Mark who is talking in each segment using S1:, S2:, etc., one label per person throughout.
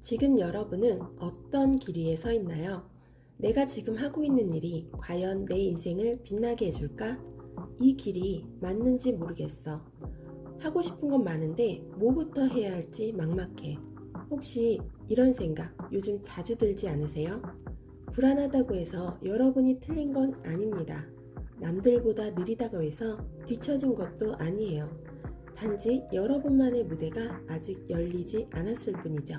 S1: 지금 여러분은 어떤 길 위에 서 있나요? 내가 지금 하고 있는 일이 과연 내 인생을 빛나게 해줄까? 이 길이 맞는지 모르겠어. 하고 싶은 건 많은데 뭐부터 해야 할지 막막해. 혹시 이런 생각 요즘 자주 들지 않으세요? 불안하다고 해서 여러분이 틀린 건 아닙니다. 남들보다 느리다고 해서 뒤처진 것도 아니에요. 단지 여러분만의 무대가 아직 열리지 않았을 뿐이죠.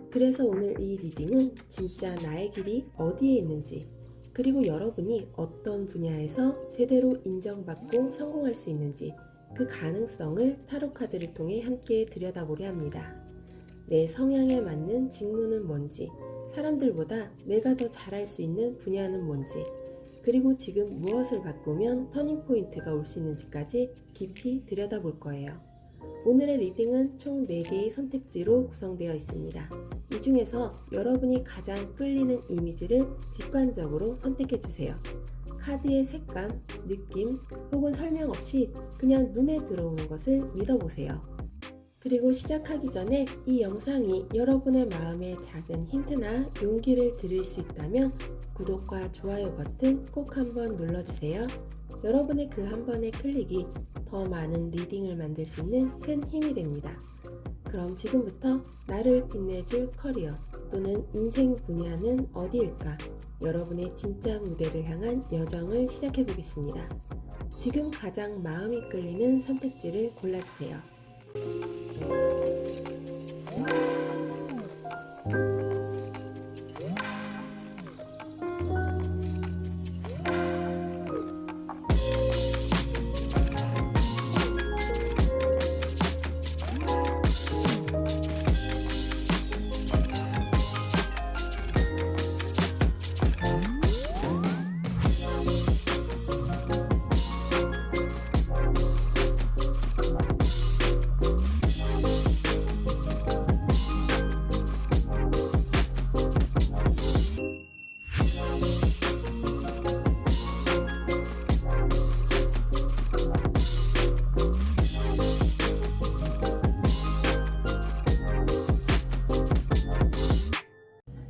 S1: 그래서 오늘 이 리딩은 진짜 나의 길이 어디에 있는지, 그리고 여러분이 어떤 분야에서 제대로 인정받고 성공할 수 있는지 그 가능성을 타로 카드를 통해 함께 들여다보려 합니다. 내 성향에 맞는 직무는 뭔지, 사람들보다 내가 더 잘할 수 있는 분야는 뭔지, 그리고 지금 무엇을 바꾸면 터닝포인트가 올 수 있는지까지 깊이 들여다볼 거예요. 오늘의 리딩은 총 4개의 선택지로 구성되어 있습니다. 이 중에서 여러분이 가장 끌리는 이미지를 직관적으로 선택해주세요. 카드의 색감, 느낌, 혹은 설명 없이 그냥 눈에 들어오는 것을 믿어보세요. 그리고 시작하기 전에 이 영상이 여러분의 마음에 작은 힌트나 용기를 드릴 수 있다면 구독과 좋아요 버튼 꼭 한번 눌러주세요. 여러분의 그 한 번의 클릭이 더 많은 리딩을 만들 수 있는 큰 힘이 됩니다. 그럼 지금부터 나를 빛내줄 커리어 또는 인생 분야는 어디일까? 여러분의 진짜 무대를 향한 여정을 시작해 보겠습니다. 지금 가장 마음이 끌리는 선택지를 골라주세요.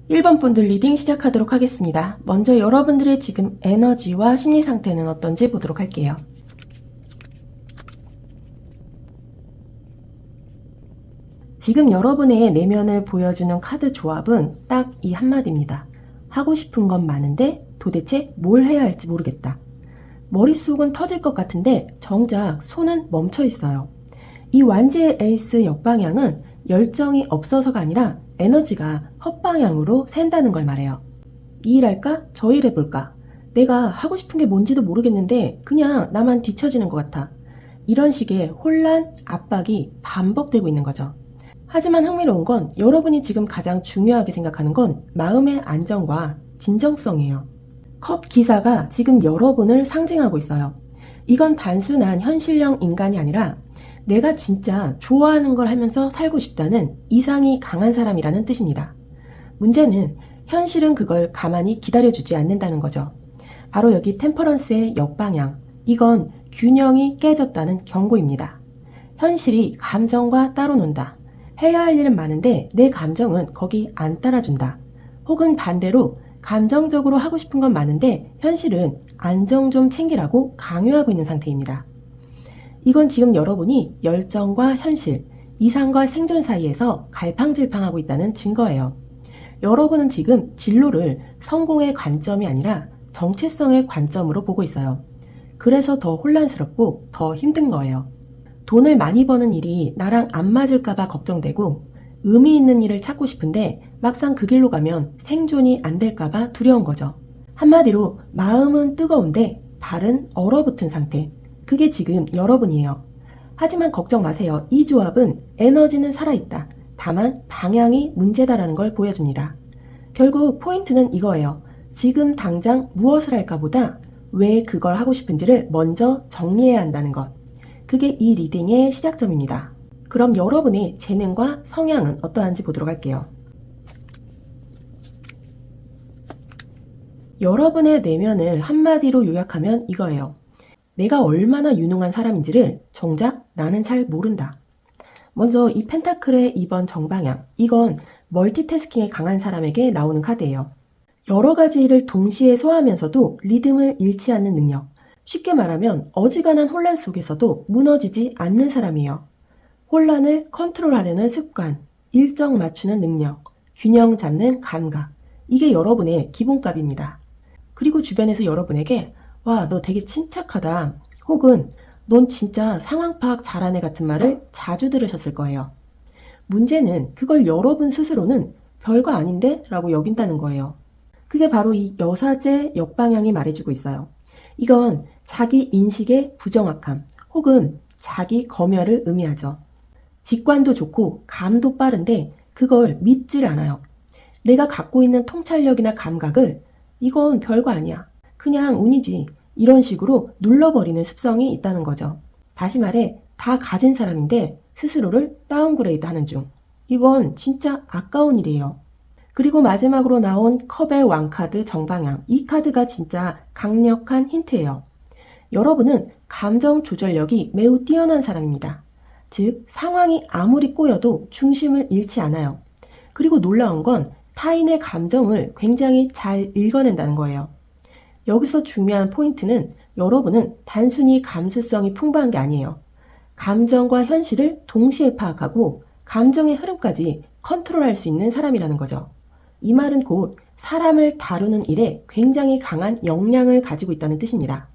S1: 일 번 분들 리딩 시작하도록 하겠습니다. 먼저 여러분들의 지금 에너지와 심리 상태는 어떤지 보도록 할게요. 지금 여러분의 내면을 보여주는 카드 조합은 딱 이 한마디입니다. 하고 싶은 건 많은데 도대체 뭘 해야 할지 모르겠다. 머릿속은 터질 것 같은데 정작 손은 멈춰 있어요. 이 완지의 에이스 역방향은 열정이 없어서가 아니라 에너지가 헛방향으로 샌다는 걸 말해요. 이 일할까? 저 일 해볼까? 내가 하고 싶은 게 뭔지도 모르겠는데 그냥 나만 뒤처지는 것 같아. 이런 식의 혼란, 압박이 반복되고 있는 거죠. 하지만 흥미로운 건 여러분이 지금 가장 중요하게 생각하는 건 마음의 안정과 진정성이에요. 컵 기사가 지금 여러분을 상징하고 있어요. 이건 단순한 현실형 인간이 아니라 내가 진짜 좋아하는 걸 하면서 살고 싶다는 이상이 강한 사람이라는 뜻입니다. 문제는 현실은 그걸 가만히 기다려주지 않는다는 거죠. 바로 여기 템퍼런스의 역방향, 이건 균형이 깨졌다는 경고입니다. 현실이 감정과 따로 논다. 해야 할 일은 많은데 내 감정은 거기 안 따라준다. 혹은 반대로 감정적으로 하고 싶은 건 많은데 현실은 안정 좀 챙기라고 강요하고 있는 상태입니다. 이건 지금 여러분이 열정과 현실, 이상과 생존 사이에서 갈팡질팡하고 있다는 증거예요. 여러분은 지금 진로를 성공의 관점이 아니라 정체성의 관점으로 보고 있어요. 그래서 더 혼란스럽고 더 힘든 거예요. 돈을 많이 버는 일이 나랑 안 맞을까봐 걱정되고 의미 있는 일을 찾고 싶은데 막상 그 길로 가면 생존이 안 될까봐 두려운 거죠. 한마디로 마음은 뜨거운데 발은 얼어붙은 상태. 그게 지금 여러분이에요. 하지만 걱정 마세요. 이 조합은 에너지는 살아있다. 다만 방향이 문제다라는 걸 보여줍니다. 결국 포인트는 이거예요. 지금 당장 무엇을 할까 보다 왜 그걸 하고 싶은지를 먼저 정리해야 한다는 것. 그게 이 리딩의 시작점입니다. 그럼 여러분의 재능과 성향은 어떠한지 보도록 할게요. 여러분의 내면을 한마디로 요약하면 이거예요. 내가 얼마나 유능한 사람인지를 정작 나는 잘 모른다. 먼저 이 펜타클의 2번 정방향, 이건 멀티태스킹에 강한 사람에게 나오는 카드예요. 여러 가지 일을 동시에 소화하면서도 리듬을 잃지 않는 능력. 쉽게 말하면 어지간한 혼란 속에서도 무너지지 않는 사람이에요. 혼란을 컨트롤하려는 습관, 일정 맞추는 능력, 균형 잡는 감각. 이게 여러분의 기본값입니다. 그리고 주변에서 여러분에게 와, 너 되게 침착하다. 혹은 넌 진짜 상황 파악 잘하네 같은 말을 자주 들으셨을 거예요. 문제는 그걸 여러분 스스로는 별거 아닌데? 라고 여긴다는 거예요. 그게 바로 이 여사제 역방향이 말해주고 있어요. 이건 자기 인식의 부정확함 혹은 자기 검열을 의미하죠. 직관도 좋고 감도 빠른데 그걸 믿질 않아요. 내가 갖고 있는 통찰력이나 감각을 이건 별거 아니야. 그냥 운이지. 이런 식으로 눌러버리는 습성이 있다는 거죠. 다시 말해 다 가진 사람인데 스스로를 다운그레이드 하는 중. 이건 진짜 아까운 일이에요. 그리고 마지막으로 나온 컵의 왕카드 정방향. 이 카드가 진짜 강력한 힌트예요. 여러분은 감정 조절력이 매우 뛰어난 사람입니다. 즉, 상황이 아무리 꼬여도 중심을 잃지 않아요. 그리고 놀라운 건 타인의 감정을 굉장히 잘 읽어낸다는 거예요. 여기서 중요한 포인트는 여러분은 단순히 감수성이 풍부한 게 아니에요. 감정과 현실을 동시에 파악하고 감정의 흐름까지 컨트롤할 수 있는 사람이라는 거죠. 이 말은 곧 사람을 다루는 일에 굉장히 강한 역량을 가지고 있다는 뜻입니다.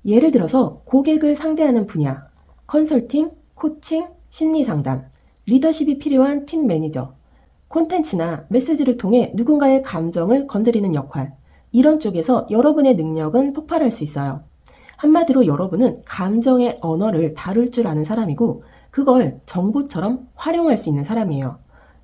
S1: 예를 들어서 고객을 상대하는 분야, 컨설팅, 코칭, 심리상담, 리더십이 필요한 팀 매니저, 콘텐츠나 메시지를 통해 누군가의 감정을 건드리는 역할, 이런 쪽에서 여러분의 능력은 폭발할 수 있어요. 한마디로 여러분은 감정의 언어를 다룰 줄 아는 사람이고 그걸 정보처럼 활용할 수 있는 사람이에요.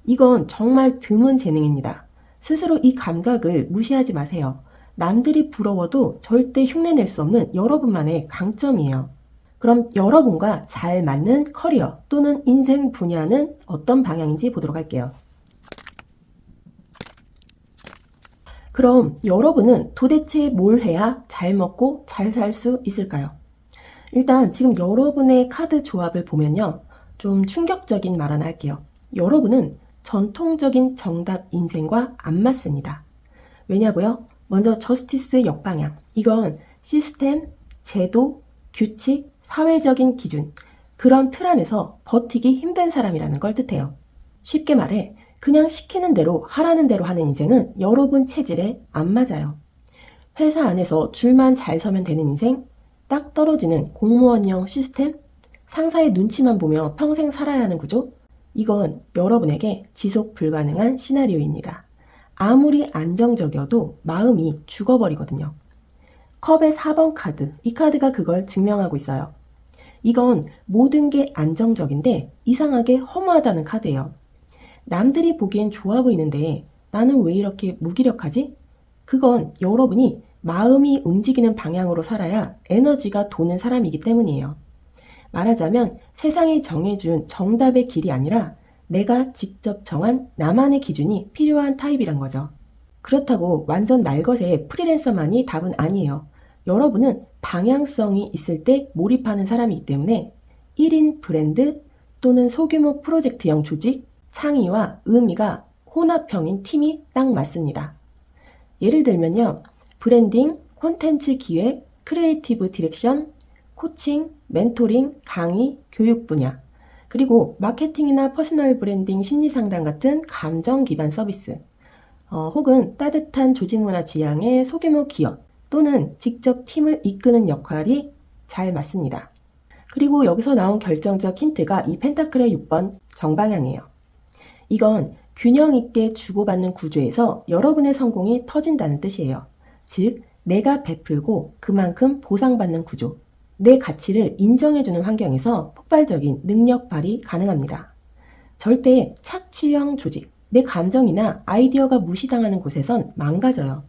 S1: 이건 정말 드문 재능입니다. 스스로 이 감각을 무시하지 마세요. 남들이 부러워도 절대 흉내낼 수 없는 여러분만의 강점이에요. 그럼 여러분과 잘 맞는 커리어 또는 인생 분야는 어떤 방향인지 보도록 할게요. 그럼 여러분은 도대체 뭘 해야 잘 먹고 잘 살 수 있을까요? 일단 지금 여러분의 카드 조합을 보면요. 좀 충격적인 말 하나 할게요. 여러분은 전통적인 정답 인생과 안 맞습니다. 왜냐고요? 먼저 저스티스 역방향. 이건 시스템, 제도, 규칙, 사회적인 기준, 그런 틀 안에서 버티기 힘든 사람이라는 걸 뜻해요. 쉽게 말해 그냥 시키는 대로 하라는 대로 하는 인생은 여러분 체질에 안 맞아요. 회사 안에서 줄만 잘 서면 되는 인생, 딱 떨어지는 공무원형 시스템, 상사의 눈치만 보며 평생 살아야 하는 구조, 이건 여러분에게 지속 불가능한 시나리오입니다. 아무리 안정적이어도 마음이 죽어버리거든요. 컵의 4번 카드, 이 카드가 그걸 증명하고 있어요. 이건 모든 게 안정적인데 이상하게 허무하다는 카드예요. 남들이 보기엔 좋아 보이는데 나는 왜 이렇게 무기력하지? 그건 여러분이 마음이 움직이는 방향으로 살아야 에너지가 도는 사람이기 때문이에요. 말하자면 세상이 정해준 정답의 길이 아니라 내가 직접 정한 나만의 기준이 필요한 타입이란 거죠. 그렇다고 완전 날것의 프리랜서만이 답은 아니에요. 여러분은 방향성이 있을 때 몰입하는 사람이기 때문에 1인 브랜드 또는 소규모 프로젝트형 조직, 창의와 의미가 혼합형인 팀이 딱 맞습니다. 예를 들면요. 브랜딩, 콘텐츠 기획, 크리에이티브 디렉션, 코칭, 멘토링, 강의, 교육 분야, 그리고 마케팅이나 퍼스널 브랜딩, 심리상담 같은 감정 기반 서비스, 혹은 따뜻한 조직 문화 지향의 소규모 기업 또는 직접 팀을 이끄는 역할이 잘 맞습니다. 그리고 여기서 나온 결정적 힌트가 이 펜타클의 6번 정방향이에요. 이건 균형 있게 주고받는 구조에서 여러분의 성공이 터진다는 뜻이에요. 즉, 내가 베풀고 그만큼 보상받는 구조, 내 가치를 인정해주는 환경에서 폭발적인 능력 발휘 가능합니다. 절대 착취형 조직, 내 감정이나 아이디어가 무시당하는 곳에선 망가져요.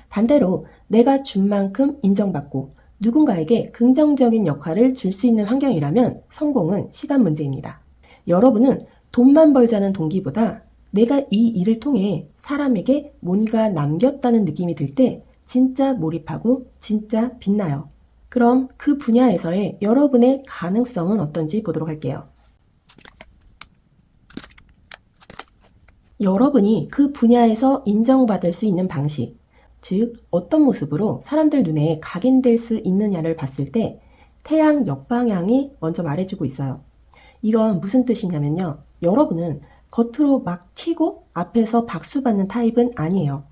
S1: 반대로 내가 준 만큼 인정받고 누군가에게 긍정적인 역할을 줄 수 있는 환경이라면 성공은 시간 문제입니다. 여러분은 돈만 벌자는 동기보다 내가 이 일을 통해 사람에게 뭔가 남겼다는 느낌이 들 때 진짜 몰입하고 진짜 빛나요. 그럼 그 분야에서의 여러분의 가능성은 어떤지 보도록 할게요. 여러분이 그 분야에서 인정받을 수 있는 방식, 즉 어떤 모습으로 사람들 눈에 각인될 수 있느냐를 봤을 때 태양 역방향이 먼저 말해주고 있어요. 이건 무슨 뜻이냐면요. 여러분은 겉으로 막 튀고 앞에서 박수 받는 타입은 아니에요.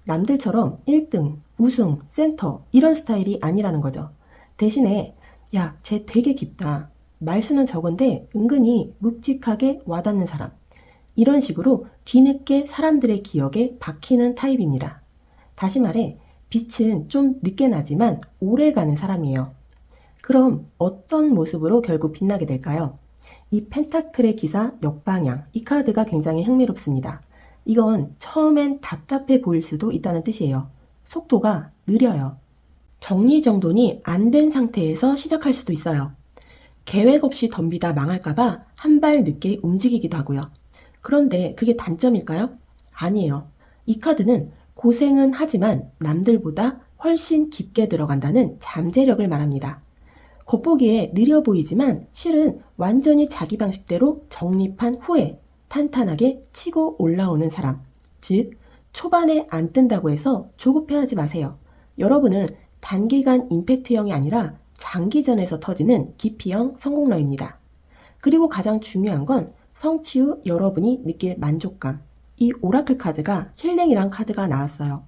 S1: 남들처럼 1등, 우승, 센터 이런 스타일이 아니라는 거죠. 대신에 야, 쟤 되게 깊다. 말수는 적은데 은근히 묵직하게 와닿는 사람. 이런 식으로 뒤늦게 사람들의 기억에 박히는 타입입니다. 다시 말해 빛은 좀 늦게 나지만 오래 가는 사람이에요. 그럼 어떤 모습으로 결국 빛나게 될까요? 이 펜타클의 기사 역방향, 이 카드가 굉장히 흥미롭습니다. 이건 처음엔 답답해 보일 수도 있다는 뜻이에요. 속도가 느려요. 정리정돈이 안 된 상태에서 시작할 수도 있어요. 계획 없이 덤비다 망할까봐 한 발 늦게 움직이기도 하고요. 그런데 그게 단점일까요? 아니에요. 이 카드는 고생은 하지만 남들보다 훨씬 깊게 들어간다는 잠재력을 말합니다. 겉보기에 느려 보이지만 실은 완전히 자기 방식대로 정립한 후에 탄탄하게 치고 올라오는 사람. 즉, 초반에 안 뜬다고 해서 조급해하지 마세요. 여러분은 단기간 임팩트형이 아니라 장기전에서 터지는 깊이형 성공러입니다. 그리고 가장 중요한 건 성취 후 여러분이 느낄 만족감. 이 오라클 카드가 힐링이란 카드가 나왔어요.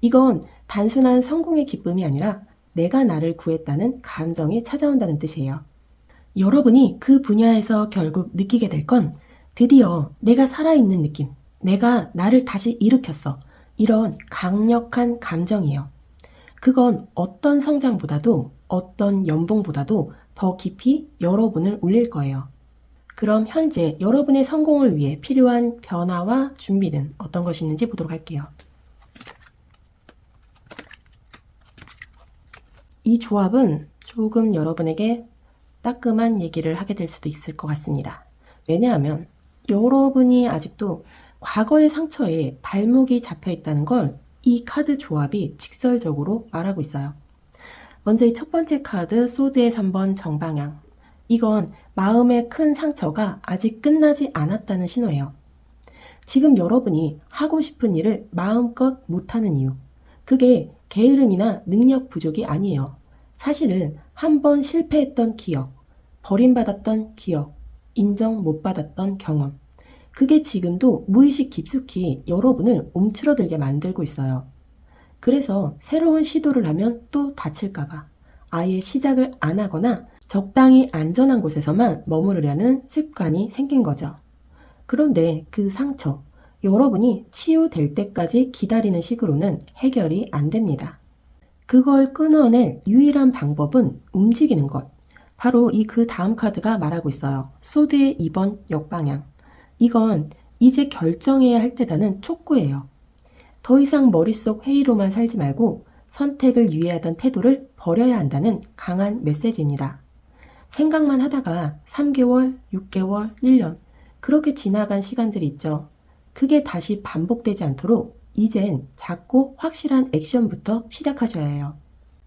S1: 이건 단순한 성공의 기쁨이 아니라 내가 나를 구했다는 감정이 찾아온다는 뜻이에요. 여러분이 그 분야에서 결국 느끼게 될 건 드디어 내가 살아있는 느낌, 내가 나를 다시 일으켰어. 이런 강력한 감정이에요. 그건 어떤 성장보다도 어떤 연봉보다도 더 깊이 여러분을 울릴 거예요. 그럼 현재 여러분의 성공을 위해 필요한 변화와 준비는 어떤 것이 있는지 보도록 할게요. 이 조합은 조금 여러분에게 따끔한 얘기를 하게 될 수도 있을 것 같습니다. 왜냐하면 여러분이 아직도 과거의 상처에 발목이 잡혀 있다는 걸 이 카드 조합이 직설적으로 말하고 있어요. 먼저 이 첫 번째 카드 소드의 3번 정방향. 이건 마음의 큰 상처가 아직 끝나지 않았다는 신호예요. 지금 여러분이 하고 싶은 일을 마음껏 못하는 이유. 그게 게으름이나 능력 부족이 아니에요. 사실은 한번 실패했던 기억, 버림받았던 기억, 인정 못 받았던 경험. 그게 지금도 무의식 깊숙이 여러분을 움츠러들게 만들고 있어요. 그래서 새로운 시도를 하면 또 다칠까봐 아예 시작을 안 하거나 적당히 안전한 곳에서만 머무르려는 습관이 생긴 거죠. 그런데 그 상처, 여러분이 치유될 때까지 기다리는 식으로는 해결이 안 됩니다. 그걸 끊어낼 유일한 방법은 움직이는 것. 바로 이 그 다음 카드가 말하고 있어요. 소드의 2번 역방향. 이건 이제 결정해야 할 때라는 촉구예요. 더 이상 머릿속 회의로만 살지 말고 선택을 유예하던 태도를 버려야 한다는 강한 메시지입니다. 생각만 하다가 3개월, 6개월, 1년 그렇게 지나간 시간들이 있죠. 그게 다시 반복되지 않도록 이젠 작고 확실한 액션부터 시작하셔야 해요.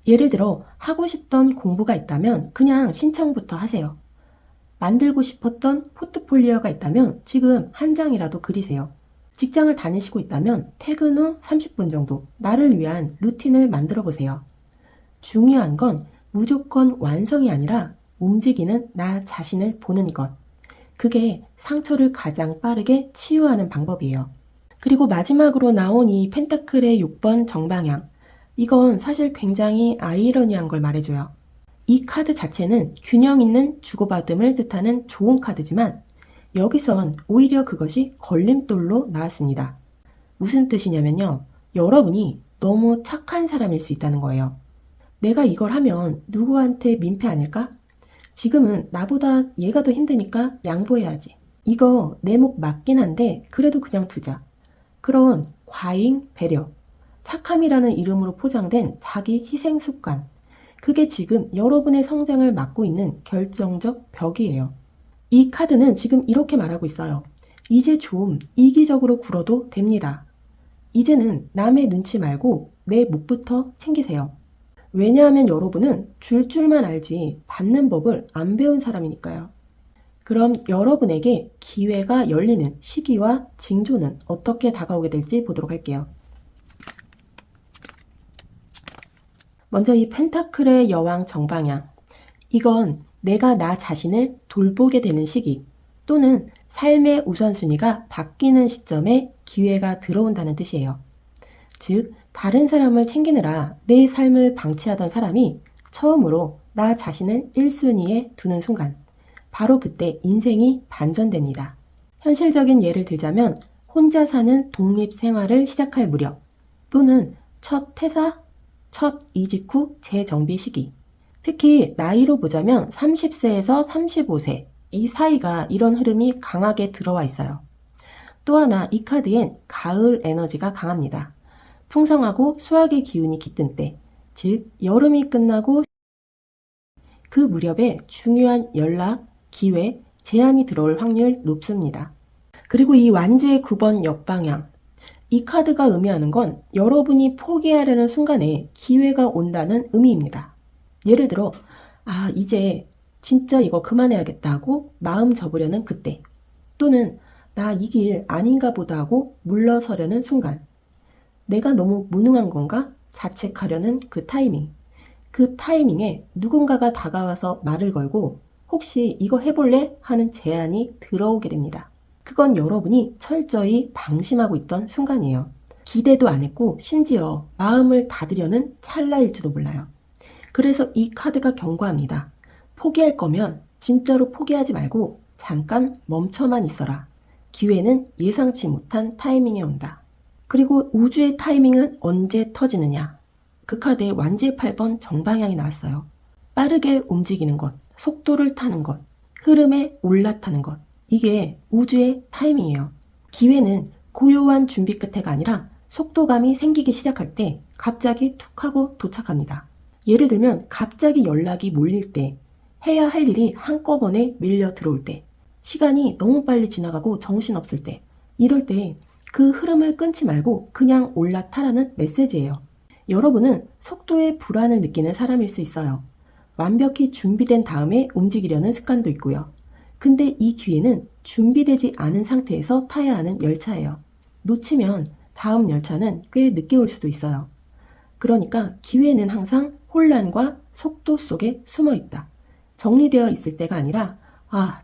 S1: 예를 들어 하고 싶던 공부가 있다면 그냥 신청부터 하세요. 만들고 싶었던 포트폴리오가 있다면 지금 한 장이라도 그리세요. 직장을 다니시고 있다면 퇴근 후 30분 정도 나를 위한 루틴을 만들어 보세요. 중요한 건 무조건 완성이 아니라 움직이는 나 자신을 보는 것. 그게 상처를 가장 빠르게 치유하는 방법이에요. 그리고 마지막으로 나온 이 펜타클의 6번 정방향. 이건 사실 굉장히 아이러니한 걸 말해줘요. 이 카드 자체는 균형 있는 주고받음을 뜻하는 좋은 카드지만 여기선 오히려 그것이 걸림돌로 나왔습니다. 무슨 뜻이냐면요. 여러분이 너무 착한 사람일 수 있다는 거예요. 내가 이걸 하면 누구한테 민폐 아닐까? 지금은 나보다 얘가 더 힘드니까 양보해야지. 이거 내 목 맞긴 한데 그래도 그냥 두자. 그런 과잉 배려, 착함이라는 이름으로 포장된 자기 희생 습관. 그게 지금 여러분의 성장을 막고 있는 결정적 벽이에요. 이 카드는 지금 이렇게 말하고 있어요. 이제 좀 이기적으로 굴어도 됩니다. 이제는 남의 눈치 말고 내 몫부터 챙기세요. 왜냐하면 여러분은 줄 줄만 알지 받는 법을 안 배운 사람이니까요. 그럼 여러분에게 기회가 열리는 시기와 징조는 어떻게 다가오게 될지 보도록 할게요. 먼저 이 펜타클의 여왕 정방향. 이건 내가 나 자신을 돌보게 되는 시기 또는 삶의 우선순위가 바뀌는 시점에 기회가 들어온다는 뜻이에요. 즉, 다른 사람을 챙기느라 내 삶을 방치하던 사람이 처음으로 나 자신을 1순위에 두는 순간, 바로 그때 인생이 반전됩니다. 현실적인 예를 들자면 혼자 사는 독립 생활을 시작할 무렵 또는 첫 퇴사, 첫 이직 후 재정비 시기, 특히 나이로 보자면 30세에서 35세 이 사이가 이런 흐름이 강하게 들어와 있어요. 또 하나 이 카드엔 가을 에너지가 강합니다. 풍성하고 수확의 기운이 깃든 때, 즉 여름이 끝나고 그 무렵에 중요한 연락, 기회, 제안이 들어올 확률 높습니다. 그리고 이 완지의 9번 역방향. 이 카드가 의미하는 건 여러분이 포기하려는 순간에 기회가 온다는 의미입니다. 예를 들어, 이제 진짜 이거 그만해야겠다 하고 마음 접으려는 그때, 또는 나 이 길 아닌가 보다 하고 물러서려는 순간, 내가 너무 무능한 건가 자책하려는 그 타이밍, 그 타이밍에 누군가가 다가와서 말을 걸고 혹시 이거 해볼래? 하는 제안이 들어오게 됩니다. 그건 여러분이 철저히 방심하고 있던 순간이에요. 기대도 안 했고 심지어 마음을 닫으려는 찰나일지도 몰라요. 그래서 이 카드가 경고합니다. 포기할 거면 진짜로 포기하지 말고 잠깐 멈춰만 있어라. 기회는 예상치 못한 타이밍에 온다. 그리고 우주의 타이밍은 언제 터지느냐? 그 카드에 완지의 8번 정방향이 나왔어요. 빠르게 움직이는 것, 속도를 타는 것, 흐름에 올라타는 것. 이게 우주의 타이밍이에요. 기회는 고요한 준비 끝에가 아니라 속도감이 생기기 시작할 때 갑자기 툭 하고 도착합니다. 예를 들면 갑자기 연락이 몰릴 때, 해야 할 일이 한꺼번에 밀려 들어올 때, 시간이 너무 빨리 지나가고 정신없을 때, 이럴 때 그 흐름을 끊지 말고 그냥 올라타라는 메시지예요. 여러분은 속도의 불안을 느끼는 사람일 수 있어요. 완벽히 준비된 다음에 움직이려는 습관도 있고요. 근데 이 기회는 준비되지 않은 상태에서 타야 하는 열차예요. 놓치면 다음 열차는 꽤 늦게 올 수도 있어요. 그러니까 기회는 항상 혼란과 속도 속에 숨어 있다. 정리되어 있을 때가 아니라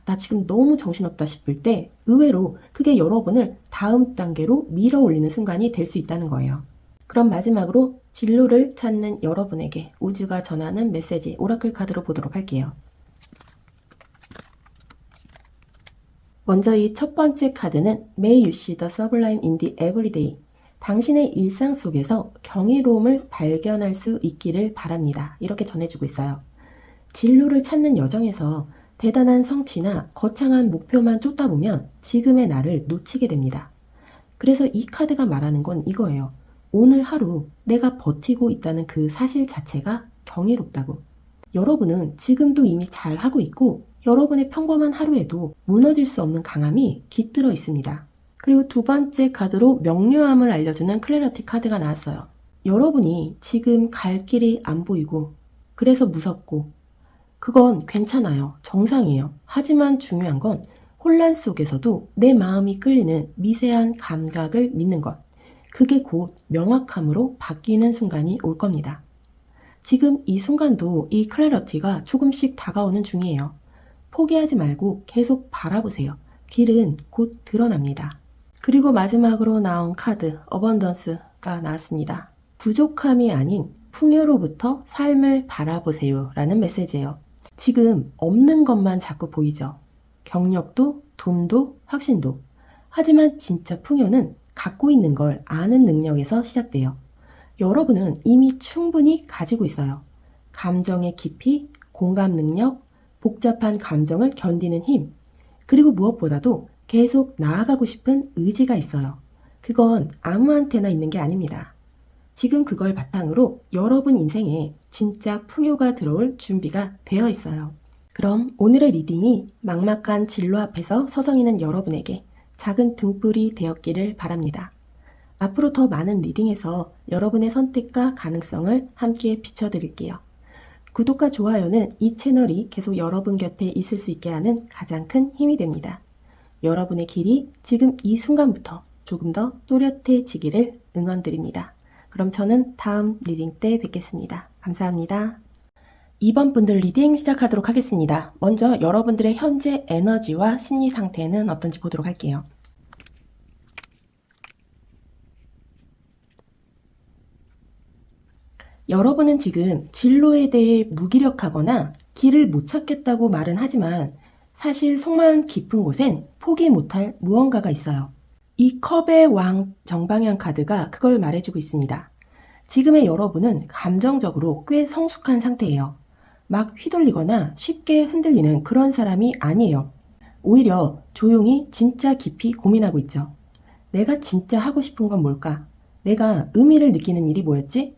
S1: 나 지금 너무 정신없다 싶을 때 의외로 그게 여러분을 다음 단계로 밀어 올리는 순간이 될 수 있다는 거예요. 그럼 마지막으로 진로를 찾는 여러분에게 우주가 전하는 메시지 오라클 카드로 보도록 할게요. 먼저 이 첫 번째 카드는 May you see the sublime in the everyday. 당신의 일상 속에서 경이로움을 발견할 수 있기를 바랍니다. 이렇게 전해주고 있어요. 진로를 찾는 여정에서 대단한 성취나 거창한 목표만 쫓다 보면 지금의 나를 놓치게 됩니다. 그래서 이 카드가 말하는 건 이거예요. 오늘 하루 내가 버티고 있다는 그 사실 자체가 경이롭다고. 여러분은 지금도 이미 잘 하고 있고 여러분의 평범한 하루에도 무너질 수 없는 강함이 깃들어 있습니다. 그리고 두 번째 카드로 명료함을 알려주는 클래리티 카드가 나왔어요. 여러분이 지금 갈 길이 안 보이고 그래서 무섭고 그건 괜찮아요. 정상이에요. 하지만 중요한 건 혼란 속에서도 내 마음이 끌리는 미세한 감각을 믿는 것. 그게 곧 명확함으로 바뀌는 순간이 올 겁니다. 지금 이 순간도 이 클래리티가 조금씩 다가오는 중이에요. 포기하지 말고 계속 바라보세요. 길은 곧 드러납니다. 그리고 마지막으로 나온 카드 어번던스가 나왔습니다. 부족함이 아닌 풍요로부터 삶을 바라보세요 라는 메시지예요. 지금 없는 것만 자꾸 보이죠. 경력도 돈도 확신도. 하지만 진짜 풍요는 갖고 있는 걸 아는 능력에서 시작돼요. 여러분은 이미 충분히 가지고 있어요. 감정의 깊이, 공감 능력, 복잡한 감정을 견디는 힘, 그리고 무엇보다도 계속 나아가고 싶은 의지가 있어요. 그건 아무한테나 있는 게 아닙니다. 지금 그걸 바탕으로 여러분 인생에 진짜 풍요가 들어올 준비가 되어 있어요. 그럼 오늘의 리딩이 막막한 진로 앞에서 서성이는 여러분에게 작은 등불이 되었기를 바랍니다. 앞으로 더 많은 리딩에서 여러분의 선택과 가능성을 함께 비춰드릴게요. 구독과 좋아요는 이 채널이 계속 여러분 곁에 있을 수 있게 하는 가장 큰 힘이 됩니다. 여러분의 길이 지금 이 순간부터 조금 더 또렷해지기를 응원드립니다. 그럼 저는 다음 리딩 때 뵙겠습니다. 감사합니다. 2번 분들 리딩 시작하도록 하겠습니다. 먼저 여러분들의 현재 에너지와 심리 상태는 어떤지 보도록 할게요. 여러분은 지금 진로에 대해 무기력하거나 길을 못 찾겠다고 말은 하지만 사실 속마음 깊은 곳엔 포기 못할 무언가가 있어요. 이 컵의 왕 정방향 카드가 그걸 말해주고 있습니다. 지금의 여러분은 감정적으로 꽤 성숙한 상태예요. 막 휘둘리거나 쉽게 흔들리는 그런 사람이 아니에요. 오히려 조용히 진짜 깊이 고민하고 있죠. 내가 진짜 하고 싶은 건 뭘까? 내가 의미를 느끼는 일이 뭐였지?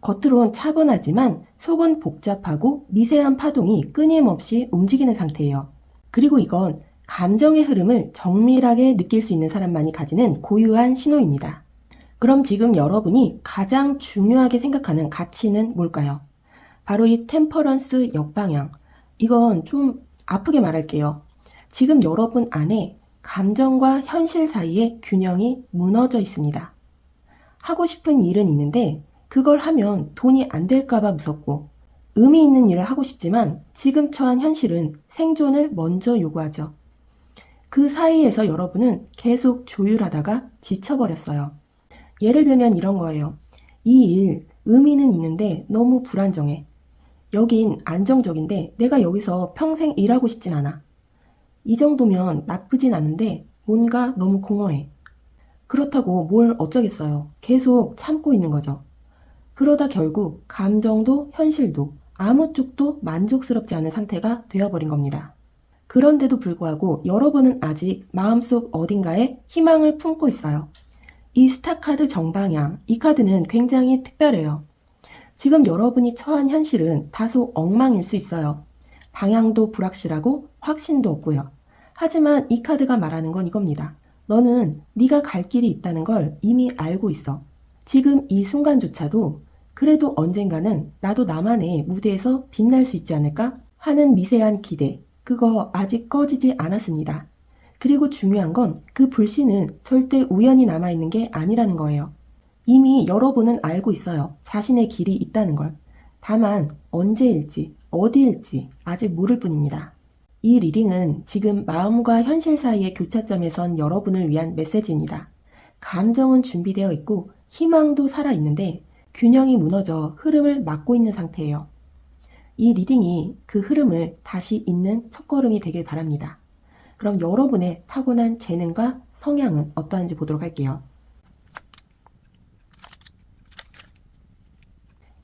S1: 겉으론 차분하지만 속은 복잡하고 미세한 파동이 끊임없이 움직이는 상태예요. 그리고 이건 감정의 흐름을 정밀하게 느낄 수 있는 사람만이 가지는 고유한 신호입니다. 그럼 지금 여러분이 가장 중요하게 생각하는 가치는 뭘까요? 바로 이 템퍼런스 역방향. 이건 좀 아프게 말할게요. 지금 여러분 안에 감정과 현실 사이의 균형이 무너져 있습니다. 하고 싶은 일은 있는데 그걸 하면 돈이 안 될까봐 무섭고 의미 있는 일을 하고 싶지만 지금 처한 현실은 생존을 먼저 요구하죠. 그 사이에서 여러분은 계속 조율하다가 지쳐버렸어요. 예를 들면 이런 거예요. 이 일, 의미는 있는데 너무 불안정해. 여긴 안정적인데 내가 여기서 평생 일하고 싶진 않아. 이 정도면 나쁘진 않은데 뭔가 너무 공허해. 그렇다고 뭘 어쩌겠어요. 계속 참고 있는 거죠. 그러다 결국 감정도 현실도 아무 쪽도 만족스럽지 않은 상태가 되어버린 겁니다. 그런데도 불구하고 여러분은 아직 마음속 어딘가에 희망을 품고 있어요. 이 스타카드 정방향, 이 카드는 굉장히 특별해요. 지금 여러분이 처한 현실은 다소 엉망일 수 있어요. 방향도 불확실하고 확신도 없고요. 하지만 이 카드가 말하는 건 이겁니다. 너는 네가 갈 길이 있다는 걸 이미 알고 있어. 지금 이 순간조차도 그래도 언젠가는 나도 나만의 무대에서 빛날 수 있지 않을까 하는 미세한 기대, 그거 아직 꺼지지 않았습니다. 그리고 중요한 건 그 불씨는 절대 우연히 남아있는 게 아니라는 거예요. 이미 여러분은 알고 있어요. 자신의 길이 있다는 걸. 다만 언제일지 어디일지 아직 모를 뿐입니다. 이 리딩은 지금 마음과 현실 사이의 교차점에 선 여러분을 위한 메시지입니다. 감정은 준비되어 있고 희망도 살아있는데 균형이 무너져 흐름을 막고 있는 상태예요. 이 리딩이 그 흐름을 다시 잇는 첫걸음이 되길 바랍니다. 그럼 여러분의 타고난 재능과 성향은 어떠한지 보도록 할게요.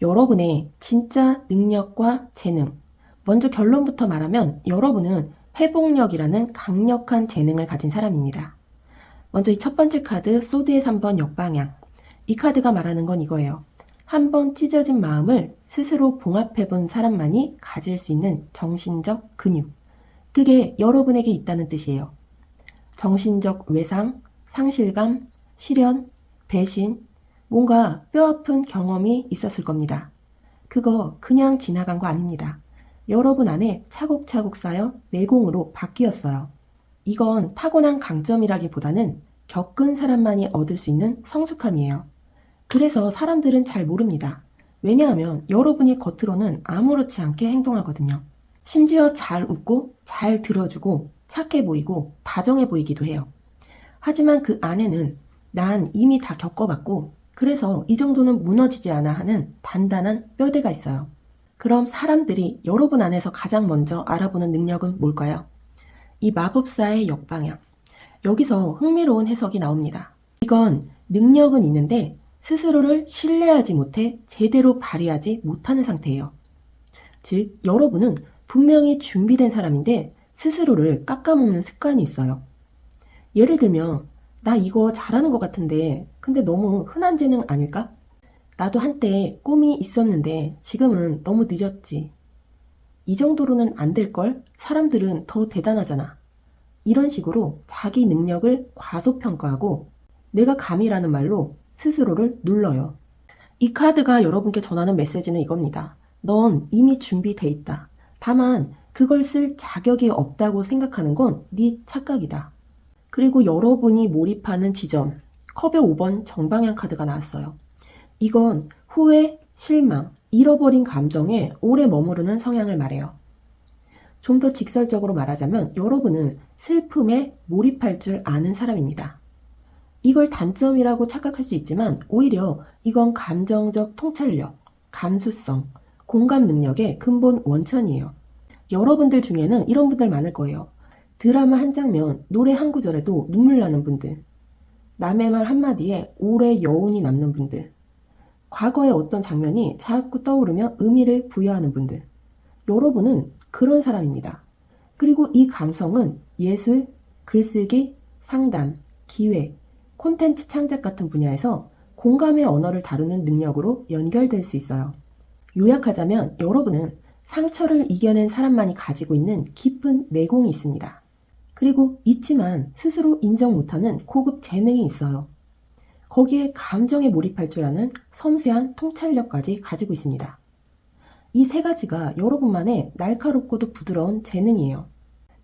S1: 여러분의 진짜 능력과 재능. 먼저 결론부터 말하면 여러분은 회복력이라는 강력한 재능을 가진 사람입니다. 먼저 이 첫 번째 카드 소드의 3번 역방향. 이 카드가 말하는 건 이거예요. 한번 찢어진 마음을 스스로 봉합해본 사람만이 가질 수 있는 정신적 근육. 그게 여러분에게 있다는 뜻이에요. 정신적 외상, 상실감, 실현, 배신, 뭔가 뼈아픈 경험이 있었을 겁니다. 그거 그냥 지나간 거 아닙니다. 여러분 안에 차곡차곡 쌓여 내공으로 바뀌었어요. 이건 타고난 강점이라기보다는 겪은 사람만이 얻을 수 있는 성숙함이에요. 그래서 사람들은 잘 모릅니다. 왜냐하면 여러분이 겉으로는 아무렇지 않게 행동하거든요. 심지어 잘 웃고 잘 들어주고 착해 보이고 다정해 보이기도 해요. 하지만 그 안에는 난 이미 다 겪어봤고 그래서 이 정도는 무너지지 않아 하는 단단한 뼈대가 있어요. 그럼 사람들이 여러분 안에서 가장 먼저 알아보는 능력은 뭘까요? 이 마법사의 역방향. 여기서 흥미로운 해석이 나옵니다. 이건 능력은 있는데 스스로를 신뢰하지 못해 제대로 발휘하지 못하는 상태예요. 즉, 여러분은 분명히 준비된 사람인데 스스로를 깎아먹는 습관이 있어요. 예를 들면 나 이거 잘하는 것 같은데 근데 너무 흔한 재능 아닐까? 나도 한때 꿈이 있었는데 지금은 너무 늦었지. 이 정도로는 안 될걸? 사람들은 더 대단하잖아. 이런 식으로 자기 능력을 과소평가하고 내가 감이라는 말로 스스로를 눌러요. 이 카드가 여러분께 전하는 메시지는 이겁니다. 넌 이미 준비돼 있다. 다만 그걸 쓸 자격이 없다고 생각하는 건 네 착각이다. 그리고 여러분이 몰입하는 지점, 컵의 5번 정방향 카드가 나왔어요. 이건 후회, 실망, 잃어버린 감정에 오래 머무르는 성향을 말해요. 좀 더 직설적으로 말하자면 여러분은 슬픔에 몰입할 줄 아는 사람입니다. 이걸 단점이라고 착각할 수 있지만 오히려 이건 감정적 통찰력, 감수성, 공감 능력의 근본 원천이에요. 여러분들 중에는 이런 분들 많을 거예요. 드라마 한 장면, 노래 한 구절에도 눈물 나는 분들, 남의 말 한마디에 오래 여운이 남는 분들, 과거의 어떤 장면이 자꾸 떠오르며 의미를 부여하는 분들, 여러분은 그런 사람입니다. 그리고 이 감성은 예술, 글쓰기, 상담, 기획, 콘텐츠 창작 같은 분야에서 공감의 언어를 다루는 능력으로 연결될 수 있어요. 요약하자면 여러분은 상처를 이겨낸 사람만이 가지고 있는 깊은 내공이 있습니다. 그리고 있지만 스스로 인정 못하는 고급 재능이 있어요. 거기에 감정에 몰입할 줄 아는 섬세한 통찰력까지 가지고 있습니다. 이 세 가지가 여러분만의 날카롭고도 부드러운 재능이에요.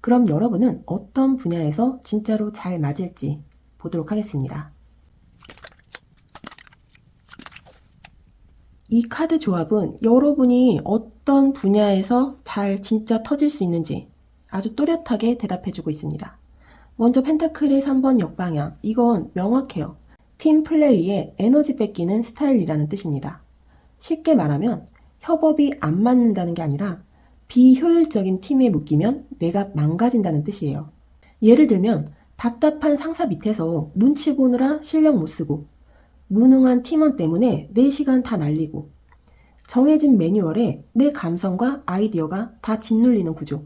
S1: 그럼 여러분은 어떤 분야에서 진짜로 잘 맞을지 보도록 하겠습니다. 이 카드 조합은 여러분이 어떤 분야에서 잘 진짜 터질 수 있는지 아주 또렷하게 대답해주고 있습니다. 먼저 펜타클의 3번 역방향, 이건 명확해요. 팀 플레이에 에너지 뺏기는 스타일이라는 뜻입니다. 쉽게 말하면 협업이 안 맞는다는 게 아니라 비효율적인 팀에 묶이면 내가 망가진다는 뜻이에요. 예를 들면 답답한 상사 밑에서 눈치 보느라 실력 못 쓰고 무능한 팀원 때문에 내 시간 다 날리고 정해진 매뉴얼에 내 감성과 아이디어가 다 짓눌리는 구조.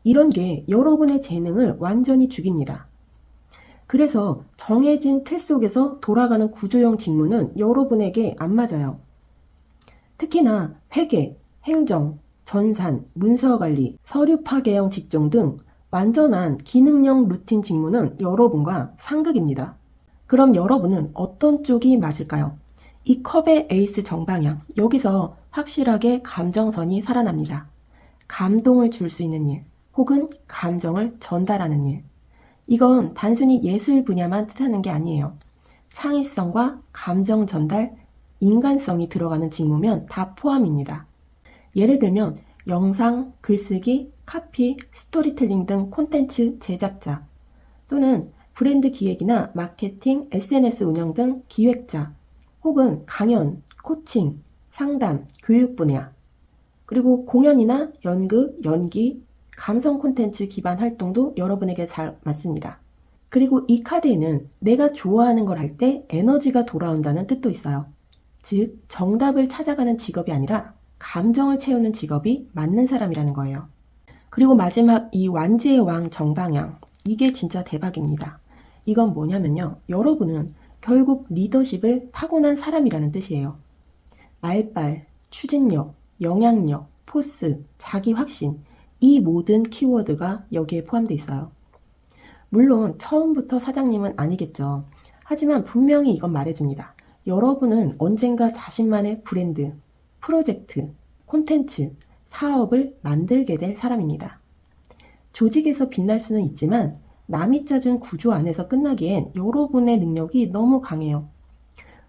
S1: 이런 게 여러분의 재능을 완전히 죽입니다. 그래서 정해진 틀 속에서 돌아가는 구조형 직무는 여러분에게 안 맞아요. 특히나 회계, 행정, 전산, 문서관리, 서류 파괴형 직종 등 완전한 기능형 루틴 직무는 여러분과 상극입니다. 그럼 여러분은 어떤 쪽이 맞을까요? 이 컵의 에이스 정방향, 여기서 확실하게 감정선이 살아납니다. 감동을 줄 수 있는 일, 혹은 감정을 전달하는 일. 이건 단순히 예술 분야만 뜻하는 게 아니에요. 창의성과 감정 전달, 인간성이 들어가는 직무면 다 포함입니다. 예를 들면 영상, 글쓰기, 카피, 스토리텔링 등 콘텐츠 제작자, 또는 브랜드 기획이나 마케팅, SNS 운영 등 기획자, 혹은 강연, 코칭, 상담, 교육 분야, 그리고 공연이나 연극, 연기, 감성 콘텐츠 기반 활동도 여러분에게 잘 맞습니다. 그리고 이 카드에는 내가 좋아하는 걸 할 때 에너지가 돌아온다는 뜻도 있어요. 즉, 정답을 찾아가는 직업이 아니라 감정을 채우는 직업이 맞는 사람이라는 거예요. 그리고 마지막 이 완지의 왕 정방향, 이게 진짜 대박입니다. 이건 뭐냐면요, 여러분은 결국 리더십을 타고난 사람이라는 뜻이에요. 말빨, 추진력, 영향력, 포스, 자기 확신, 이 모든 키워드가 여기에 포함되어 있어요. 물론 처음부터 사장님은 아니겠죠. 하지만 분명히 이건 말해줍니다. 여러분은 언젠가 자신만의 브랜드, 프로젝트, 콘텐츠, 사업을 만들게 될 사람입니다. 조직에서 빛날 수는 있지만 남이 짜준 구조 안에서 끝나기엔 여러분의 능력이 너무 강해요.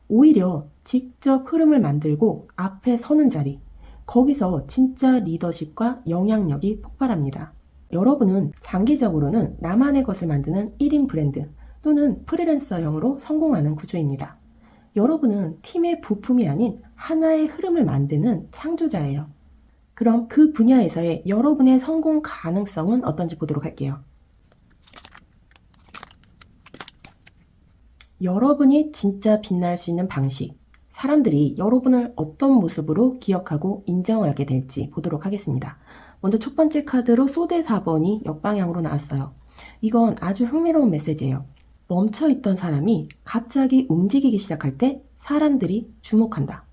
S1: 오히려 직접 흐름을 만들고 앞에 서는 자리, 거기서 진짜 리더십과 영향력이 폭발합니다. 여러분은 장기적으로는 나만의 것을 만드는 1인 브랜드 또는 프리랜서형으로 성공하는 구조입니다. 여러분은 팀의 부품이 아닌 하나의 흐름을 만드는 창조자예요. 그럼 그 분야에서의 여러분의 성공 가능성은 어떤지 보도록 할게요. 여러분이 진짜 빛날 수 있는 방식, 사람들이 여러분을 어떤 모습으로 기억하고 인정하게 될지 보도록 하겠습니다. 먼저 첫 번째 카드로 소대 4번이 역방향으로 나왔어요. 이건 아주 흥미로운 메시지예요. 멈춰있던 사람이 갑자기 움직이기 시작할 때 사람들이 주목한다.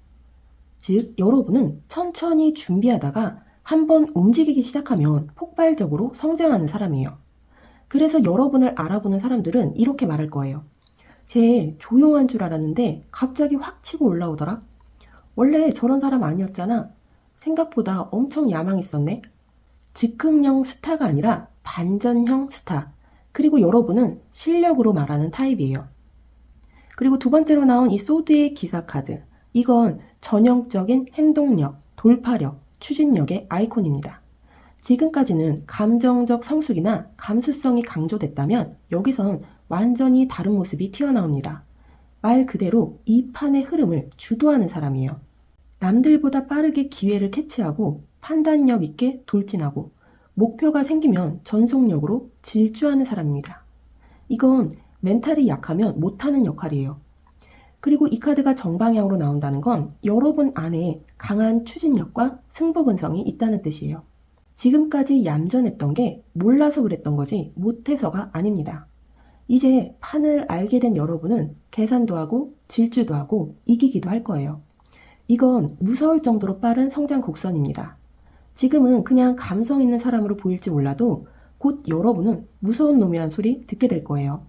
S1: 즉, 여러분은 천천히 준비하다가 한번 움직이기 시작하면 폭발적으로 성장하는 사람이에요. 그래서 여러분을 알아보는 사람들은 이렇게 말할 거예요. 쟤 조용한 줄 알았는데 갑자기 확 치고 올라오더라. 원래 저런 사람 아니었잖아. 생각보다 엄청 야망 있었네. 즉흥형 스타가 아니라 반전형 스타. 그리고 여러분은 실력으로 말하는 타입이에요. 그리고 두 번째로 나온 이 소드의 기사 카드. 이건 전형적인 행동력, 돌파력, 추진력의 아이콘입니다. 지금까지는 감정적 성숙이나 감수성이 강조됐다면 여기선 완전히 다른 모습이 튀어나옵니다. 말 그대로 이 판의 흐름을 주도하는 사람이에요. 남들보다 빠르게 기회를 캐치하고 판단력 있게 돌진하고 목표가 생기면 전속력으로 질주하는 사람입니다. 이건 멘탈이 약하면 못하는 역할이에요. 그리고 이 카드가 정방향으로 나온다는 건 여러분 안에 강한 추진력과 승부근성이 있다는 뜻이에요. 지금까지 얌전했던 게 몰라서 그랬던 거지 못해서가 아닙니다. 이제 판을 알게 된 여러분은 계산도 하고 질주도 하고 이기기도 할 거예요. 이건 무서울 정도로 빠른 성장 곡선입니다. 지금은 그냥 감성 있는 사람으로 보일지 몰라도 곧 여러분은 무서운 놈이란 소리 듣게 될 거예요.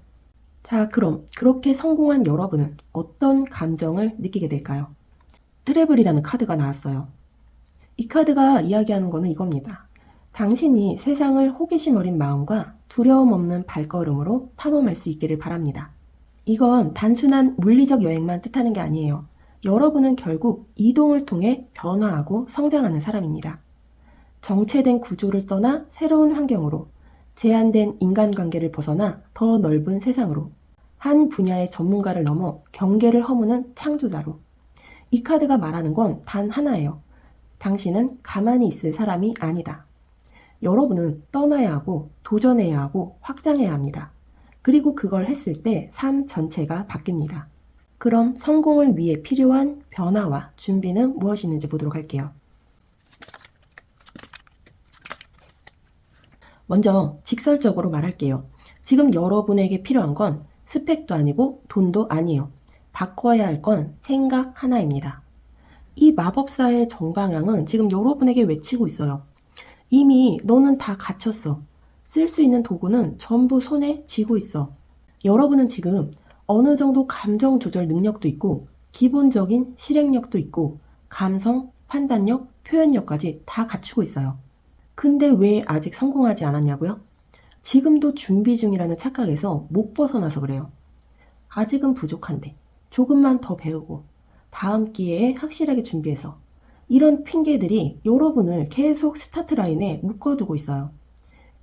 S1: 자, 그럼 그렇게 성공한 여러분은 어떤 감정을 느끼게 될까요? 트래블이라는 카드가 나왔어요. 이 카드가 이야기하는 거는 이겁니다. 당신이 세상을 호기심 어린 마음과 두려움 없는 발걸음으로 탐험할 수 있기를 바랍니다. 이건 단순한 물리적 여행만 뜻하는 게 아니에요. 여러분은 결국 이동을 통해 변화하고 성장하는 사람입니다. 정체된 구조를 떠나 새로운 환경으로, 제한된 인간관계를 벗어나 더 넓은 세상으로, 한 분야의 전문가를 넘어 경계를 허무는 창조자로. 이 카드가 말하는 건 단 하나예요. 당신은 가만히 있을 사람이 아니다. 여러분은 떠나야 하고 도전해야 하고 확장해야 합니다. 그리고 그걸 했을 때 삶 전체가 바뀝니다. 그럼 성공을 위해 필요한 변화와 준비는 무엇이 있는지 보도록 할게요. 먼저 직설적으로 말할게요. 지금 여러분에게 필요한 건 스펙도 아니고 돈도 아니에요. 바꿔야 할 건 생각 하나입니다. 이 마법사의 정방향은 지금 여러분에게 외치고 있어요. 이미 너는 다 갖췄어. 쓸 수 있는 도구는 전부 손에 쥐고 있어. 여러분은 지금 어느 정도 감정 조절 능력도 있고 기본적인 실행력도 있고 감성, 판단력, 표현력까지 다 갖추고 있어요. 근데 왜 아직 성공하지 않았냐고요? 지금도 준비 중이라는 착각에서 못 벗어나서 그래요. 아직은 부족한데 조금만 더 배우고 다음 기회에 확실하게 준비해서 이런 핑계들이 여러분을 계속 스타트 라인에 묶어두고 있어요.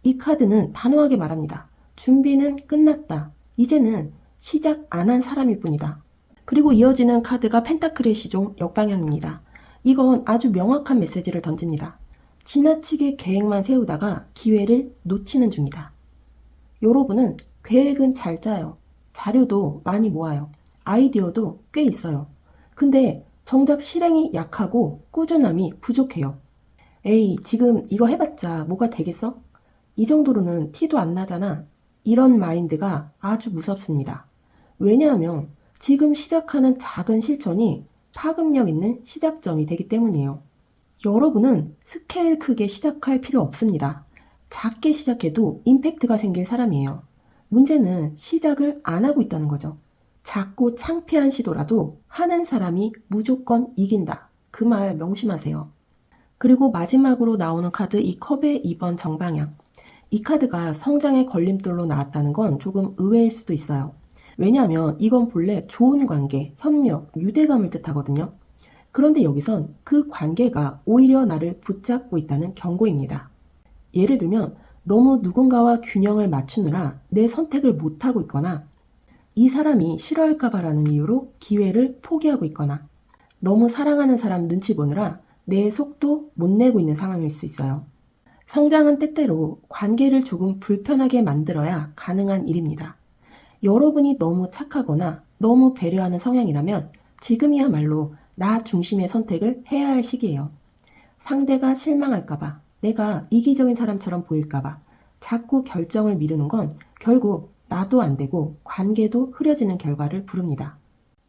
S1: 이 카드는 단호하게 말합니다. 준비는 끝났다. 이제는 시작 안 한 사람일 뿐이다. 그리고 이어지는 카드가 펜타클의 시종 역방향입니다. 이건 아주 명확한 메시지를 던집니다. 지나치게 계획만 세우다가 기회를 놓치는 중이다. 여러분은 계획은 잘 짜요. 자료도 많이 모아요. 아이디어도 꽤 있어요. 근데 정작 실행이 약하고 꾸준함이 부족해요. 에이, 지금 이거 해봤자 뭐가 되겠어? 이 정도로는 티도 안 나잖아. 이런 마인드가 아주 무섭습니다. 왜냐하면 지금 시작하는 작은 실천이 파급력 있는 시작점이 되기 때문이에요. 여러분은 스케일 크게 시작할 필요 없습니다. 작게 시작해도 임팩트가 생길 사람이에요. 문제는 시작을 안 하고 있다는 거죠. 작고 창피한 시도라도 하는 사람이 무조건 이긴다. 그 말 명심하세요. 그리고 마지막으로 나오는 카드 이 컵의 2번 정방향. 이 카드가 성장의 걸림돌로 나왔다는 건 조금 의외일 수도 있어요. 왜냐하면 이건 본래 좋은 관계, 협력, 유대감을 뜻하거든요. 그런데 여기선 그 관계가 오히려 나를 붙잡고 있다는 경고입니다. 예를 들면 너무 누군가와 균형을 맞추느라 내 선택을 못하고 있거나 이 사람이 싫어할까봐라는 이유로 기회를 포기하고 있거나 너무 사랑하는 사람 눈치 보느라 내 속도 못 내고 있는 상황일 수 있어요. 성장은 때때로 관계를 조금 불편하게 만들어야 가능한 일입니다. 여러분이 너무 착하거나 너무 배려하는 성향이라면 지금이야말로 나 중심의 선택을 해야 할 시기예요. 상대가 실망할까봐, 내가 이기적인 사람처럼 보일까봐 자꾸 결정을 미루는 건 결국 나도 안 되고 관계도 흐려지는 결과를 부릅니다.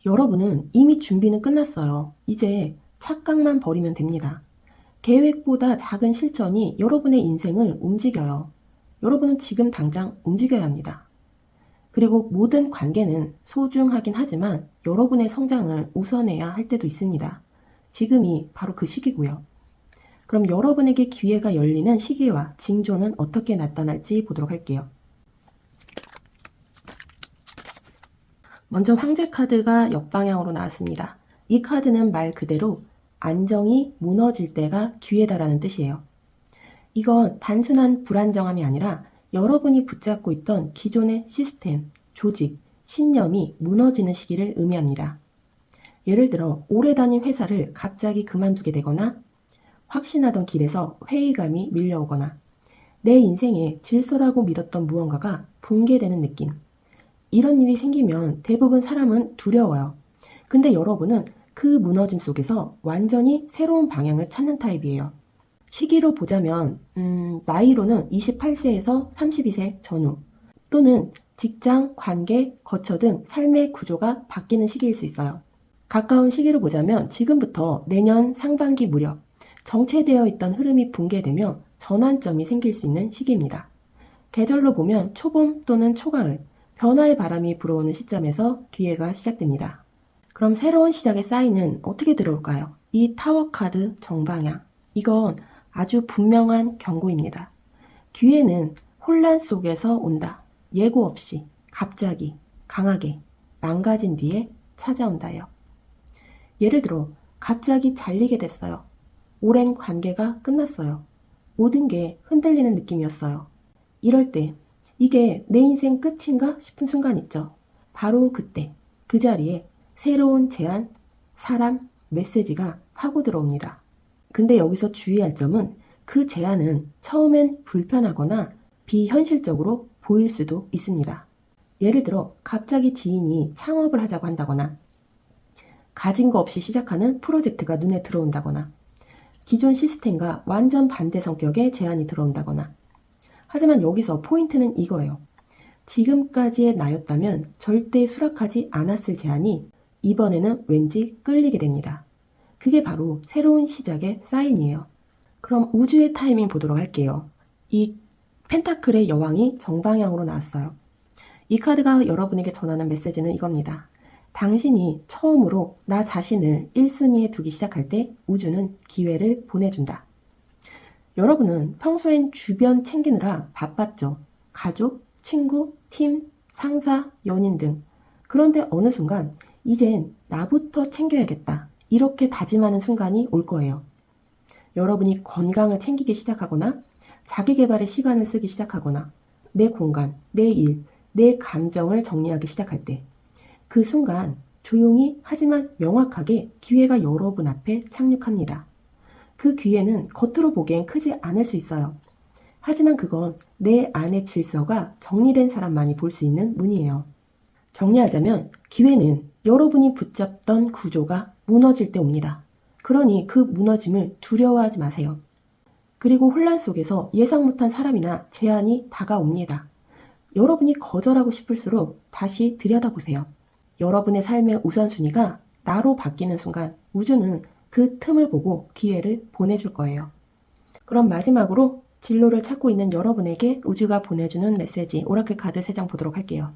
S1: 여러분은 이미 준비는 끝났어요. 이제 착각만 버리면 됩니다. 계획보다 작은 실천이 여러분의 인생을 움직여요. 여러분은 지금 당장 움직여야 합니다. 그리고 모든 관계는 소중하긴 하지만 여러분의 성장을 우선해야 할 때도 있습니다. 지금이 바로 그 시기고요. 그럼 여러분에게 기회가 열리는 시기와 징조는 어떻게 나타날지 보도록 할게요. 먼저 황제 카드가 역방향으로 나왔습니다. 이 카드는 말 그대로 안정이 무너질 때가 기회다라는 뜻이에요. 이건 단순한 불안정함이 아니라 여러분이 붙잡고 있던 기존의 시스템, 조직, 신념이 무너지는 시기를 의미합니다. 예를 들어 오래 다닌 회사를 갑자기 그만두게 되거나 확신하던 길에서 회의감이 밀려오거나 내 인생에 질서라고 믿었던 무언가가 붕괴되는 느낌. 이런 일이 생기면 대부분 사람은 두려워요. 근데 여러분은 그 무너짐 속에서 완전히 새로운 방향을 찾는 타입이에요. 시기로 보자면 나이로는 28세에서 32세 전후 또는 직장, 관계, 거처 등 삶의 구조가 바뀌는 시기일 수 있어요. 가까운 시기로 보자면 지금부터 내년 상반기 무렵 정체되어 있던 흐름이 붕괴되며 전환점이 생길 수 있는 시기입니다. 계절로 보면 초봄 또는 초가을, 변화의 바람이 불어오는 시점에서 기회가 시작됩니다. 그럼 새로운 시작의 사인은 어떻게 들어올까요? 이 타워 카드 정방향. 이건 아주 분명한 경고입니다. 기회는 혼란 속에서 온다. 예고 없이, 갑자기, 강하게, 망가진 뒤에 찾아온다요. 예를 들어 갑자기 잘리게 됐어요. 오랜 관계가 끝났어요. 모든 게 흔들리는 느낌이었어요. 이럴 때 이게 내 인생 끝인가 싶은 순간 있죠. 바로 그때 그 자리에 새로운 제안, 사람, 메시지가 파고 들어옵니다. 근데 여기서 주의할 점은 그 제안은 처음엔 불편하거나 비현실적으로 보일 수도 있습니다. 예를 들어 갑자기 지인이 창업을 하자고 한다거나 가진 거 없이 시작하는 프로젝트가 눈에 들어온다거나 기존 시스템과 완전 반대 성격의 제안이 들어온다거나. 하지만 여기서 포인트는 이거예요. 지금까지의 나였다면 절대 수락하지 않았을 제안이 이번에는 왠지 끌리게 됩니다. 그게 바로 새로운 시작의 사인이에요. 그럼 우주의 타이밍 보도록 할게요. 이 펜타클의 여왕이 정방향으로 나왔어요. 이 카드가 여러분에게 전하는 메시지는 이겁니다. 당신이 처음으로 나 자신을 1순위에 두기 시작할 때 우주는 기회를 보내준다. 여러분은 평소엔 주변 챙기느라 바빴죠. 가족, 친구, 팀, 상사, 연인 등. 그런데 어느 순간 이젠 나부터 챙겨야겠다. 이렇게 다짐하는 순간이 올 거예요. 여러분이 건강을 챙기기 시작하거나 자기 개발에 시간을 쓰기 시작하거나 내 공간, 내 일, 내 감정을 정리하기 시작할 때 그 순간 조용히 하지만 명확하게 기회가 여러분 앞에 착륙합니다. 그 기회는 겉으로 보기엔 크지 않을 수 있어요. 하지만 그건 내 안의 질서가 정리된 사람만이 볼 수 있는 문이에요. 정리하자면 기회는 여러분이 붙잡던 구조가 무너질 때 옵니다. 그러니 그 무너짐을 두려워하지 마세요. 그리고 혼란 속에서 예상 못한 사람이나 제안이 다가옵니다. 여러분이 거절하고 싶을수록 다시 들여다보세요. 여러분의 삶의 우선순위가 나로 바뀌는 순간 우주는 그 틈을 보고 기회를 보내줄 거예요. 그럼 마지막으로 진로를 찾고 있는 여러분에게 우주가 보내주는 메시지 오라클 카드 3장 보도록 할게요.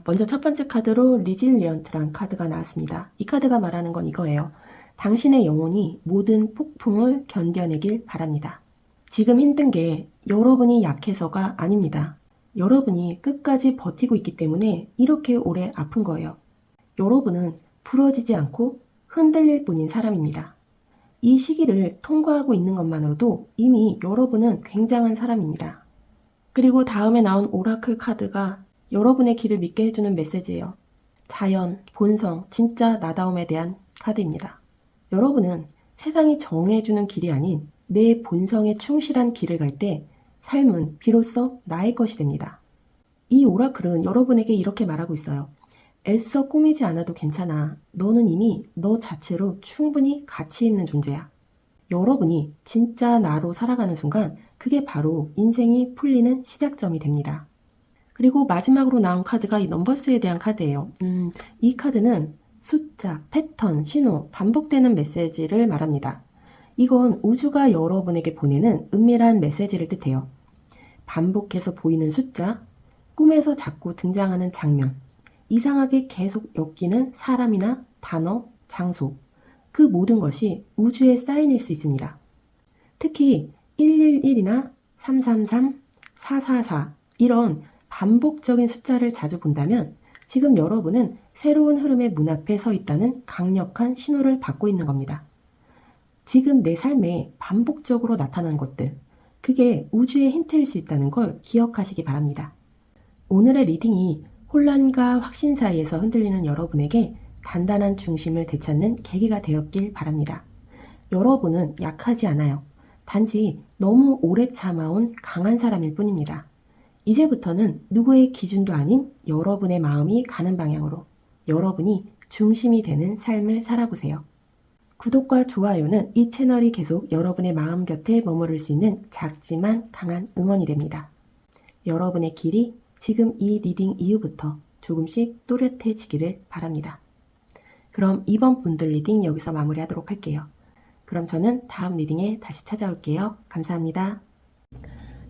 S1: 먼저 첫 번째 카드로 리질리언트란 카드가 나왔습니다. 이 카드가 말하는 건 이거예요. 당신의 영혼이 모든 폭풍을 견뎌내길 바랍니다. 지금 힘든 게 여러분이 약해서가 아닙니다. 여러분이 끝까지 버티고 있기 때문에 이렇게 오래 아픈 거예요. 여러분은 부러지지 않고 흔들릴 뿐인 사람입니다. 이 시기를 통과하고 있는 것만으로도 이미 여러분은 굉장한 사람입니다. 그리고 다음에 나온 오라클 카드가 여러분의 길을 믿게 해주는 메시지예요. 자연, 본성, 진짜 나다움에 대한 카드입니다. 여러분은 세상이 정해주는 길이 아닌 내 본성에 충실한 길을 갈 때 삶은 비로소 나의 것이 됩니다. 이 오라클은 여러분에게 이렇게 말하고 있어요. 애써 꾸미지 않아도 괜찮아. 너는 이미 너 자체로 충분히 가치 있는 존재야. 여러분이 진짜 나로 살아가는 순간 그게 바로 인생이 풀리는 시작점이 됩니다. 그리고 마지막으로 나온 카드가 이 넘버스에 대한 카드예요. 이 카드는 숫자, 패턴, 신호, 반복되는 메시지를 말합니다. 이건 우주가 여러분에게 보내는 은밀한 메시지를 뜻해요. 반복해서 보이는 숫자, 꿈에서 자꾸 등장하는 장면, 이상하게 계속 엮이는 사람이나 단어, 장소, 그 모든 것이 우주의 사인일 수 있습니다. 특히 111이나 333, 444 이런 반복적인 숫자를 자주 본다면 지금 여러분은 새로운 흐름의 문 앞에 서 있다는 강력한 신호를 받고 있는 겁니다. 지금 내 삶에 반복적으로 나타나는 것들, 그게 우주의 힌트일 수 있다는 걸 기억하시기 바랍니다. 오늘의 리딩이 혼란과 확신 사이에서 흔들리는 여러분에게 단단한 중심을 되찾는 계기가 되었길 바랍니다. 여러분은 약하지 않아요. 단지 너무 오래 참아온 강한 사람일 뿐입니다. 이제부터는 누구의 기준도 아닌 여러분의 마음이 가는 방향으로 여러분이 중심이 되는 삶을 살아보세요. 구독과 좋아요는 이 채널이 계속 여러분의 마음 곁에 머무를 수 있는 작지만 강한 응원이 됩니다. 여러분의 길이 지금 이 리딩 이후부터 조금씩 또렷해지기를 바랍니다. 그럼 이번 분들 리딩 여기서 마무리하도록 할게요. 그럼 저는 다음 리딩에 다시 찾아올게요. 감사합니다.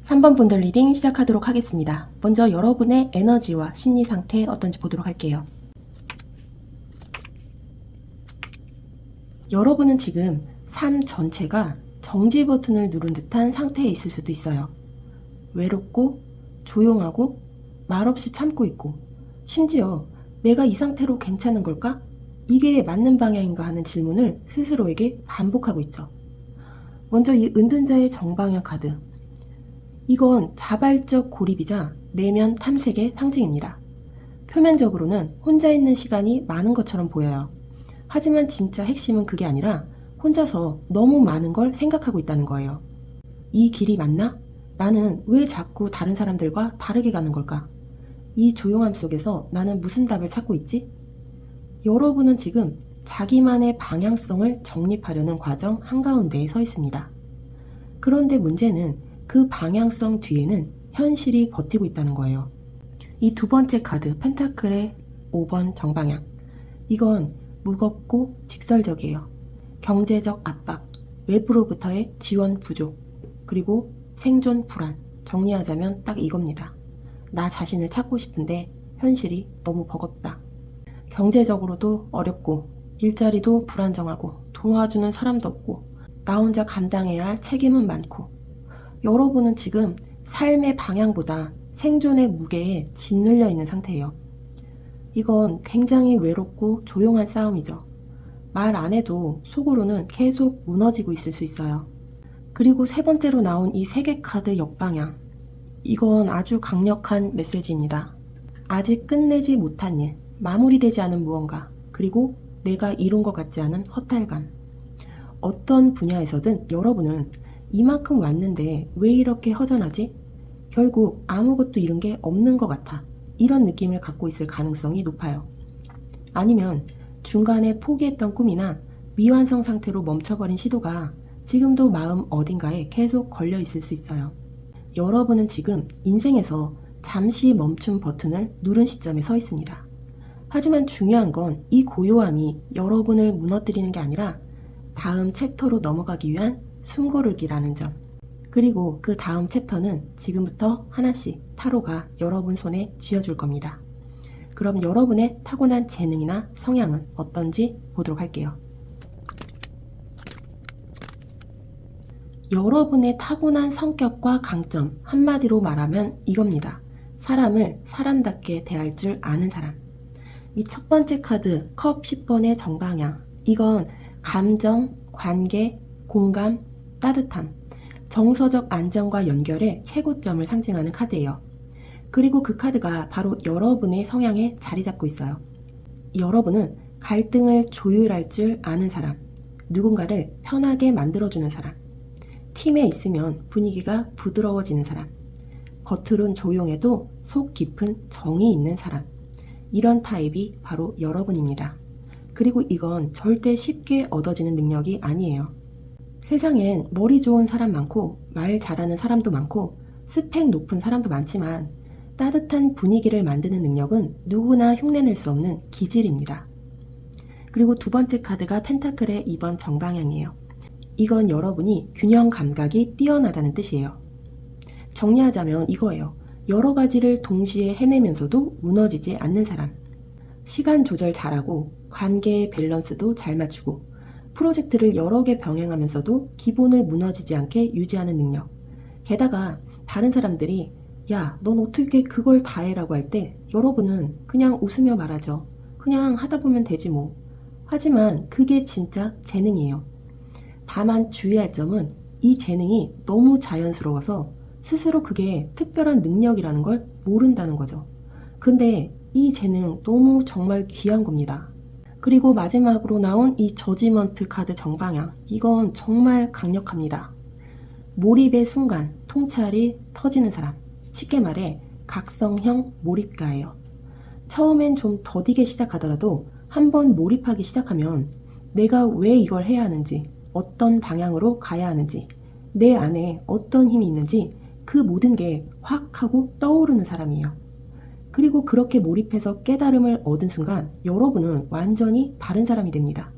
S1: 3번 분들 리딩 시작하도록 하겠습니다. 먼저 여러분의 에너지와 심리 상태 어떤지 보도록 할게요. 여러분은 지금 삶 전체가 정지 버튼을 누른 듯한 상태에 있을 수도 있어요. 외롭고 조용하고 말없이 참고 있고 심지어 내가 이 상태로 괜찮은 걸까? 이게 맞는 방향인가 하는 질문을 스스로에게 반복하고 있죠. 먼저 이 은둔자의 정방향 카드. 이건 자발적 고립이자 내면 탐색의 상징입니다. 표면적으로는 혼자 있는 시간이 많은 것처럼 보여요. 하지만 진짜 핵심은 그게 아니라 혼자서 너무 많은 걸 생각하고 있다는 거예요. 이 길이 맞나? 나는 왜 자꾸 다른 사람들과 다르게 가는 걸까? 이 조용함 속에서 나는 무슨 답을 찾고 있지? 여러분은 지금 자기만의 방향성을 정립하려는 과정 한가운데에 서 있습니다. 그런데 문제는 그 방향성 뒤에는 현실이 버티고 있다는 거예요. 이 두 번째 카드, 펜타클의 5번 정방향. 이건 무겁고 직설적이에요. 경제적 압박, 외부로부터의 지원 부족, 그리고 생존 불안. 정리하자면 딱 이겁니다. 나 자신을 찾고 싶은데 현실이 너무 버겁다. 경제적으로도 어렵고 일자리도 불안정하고 도와주는 사람도 없고 나 혼자 감당해야 할 책임은 많고 여러분은 지금 삶의 방향보다 생존의 무게에 짓눌려 있는 상태예요. 이건 굉장히 외롭고 조용한 싸움이죠. 말 안 해도 속으로는 계속 무너지고 있을 수 있어요. 그리고 세 번째로 나온 이 세 개 카드 역방향. 이건 아주 강력한 메시지입니다. 아직 끝내지 못한 일, 마무리되지 않은 무언가, 그리고 내가 이룬 것 같지 않은 허탈감. 어떤 분야에서든 여러분은 이만큼 왔는데 왜 이렇게 허전하지? 결국 아무것도 이룬 게 없는 것 같아. 이런 느낌을 갖고 있을 가능성이 높아요. 아니면 중간에 포기했던 꿈이나 미완성 상태로 멈춰버린 시도가 지금도 마음 어딘가에 계속 걸려 있을 수 있어요. 여러분은 지금 인생에서 잠시 멈춤 버튼을 누른 시점에 서 있습니다. 하지만 중요한 건 이 고요함이 여러분을 무너뜨리는 게 아니라 다음 챕터로 넘어가기 위한 숨고르기라는 점. 그리고 그 다음 챕터는 지금부터 하나씩 타로가 여러분 손에 쥐어줄 겁니다. 그럼 여러분의 타고난 재능이나 성향은 어떤지 보도록 할게요. 여러분의 타고난 성격과 강점, 한마디로 말하면 이겁니다. 사람을 사람답게 대할 줄 아는 사람. 이 첫 번째 카드, 컵 10번의 정방향. 이건 감정, 관계, 공감, 따뜻함, 정서적 안정과 연결의 최고점을 상징하는 카드예요. 그리고 그 카드가 바로 여러분의 성향에 자리 잡고 있어요. 여러분은 갈등을 조율할 줄 아는 사람, 누군가를 편하게 만들어주는 사람, 팀에 있으면 분위기가 부드러워지는 사람, 겉으론 조용해도 속 깊은 정이 있는 사람. 이런 타입이 바로 여러분입니다. 그리고 이건 절대 쉽게 얻어지는 능력이 아니에요. 세상엔 머리 좋은 사람 많고 말 잘하는 사람도 많고 스펙 높은 사람도 많지만 따뜻한 분위기를 만드는 능력은 누구나 흉내낼 수 없는 기질입니다. 그리고 두 번째 카드가 펜타클의 2번 정방향이에요. 이건 여러분이 균형 감각이 뛰어나다는 뜻이에요. 정리하자면 이거예요. 여러 가지를 동시에 해내면서도 무너지지 않는 사람. 시간 조절 잘하고 관계의 밸런스도 잘 맞추고 프로젝트를 여러 개 병행하면서도 기본을 무너지지 않게 유지하는 능력. 게다가 다른 사람들이 야, 넌 어떻게 그걸 다 해라고 할 때 여러분은 그냥 웃으며 말하죠. 그냥 하다 보면 되지 뭐. 하지만 그게 진짜 재능이에요. 다만 주의할 점은 이 재능이 너무 자연스러워서 스스로 그게 특별한 능력이라는 걸 모른다는 거죠. 근데 이 재능 너무 정말 귀한 겁니다. 그리고 마지막으로 나온 이 저지먼트 카드 정방향. 이건 정말 강력합니다. 몰입의 순간 통찰이 터지는 사람. 쉽게 말해 각성형 몰입가예요. 처음엔 좀 더디게 시작하더라도 한번 몰입하기 시작하면 내가 왜 이걸 해야 하는지, 어떤 방향으로 가야 하는지, 내 안에 어떤 힘이 있는지 그 모든 게 확 하고 떠오르는 사람이에요. 그리고 그렇게 몰입해서 깨달음을 얻은 순간 여러분은 완전히 다른 사람이 됩니다.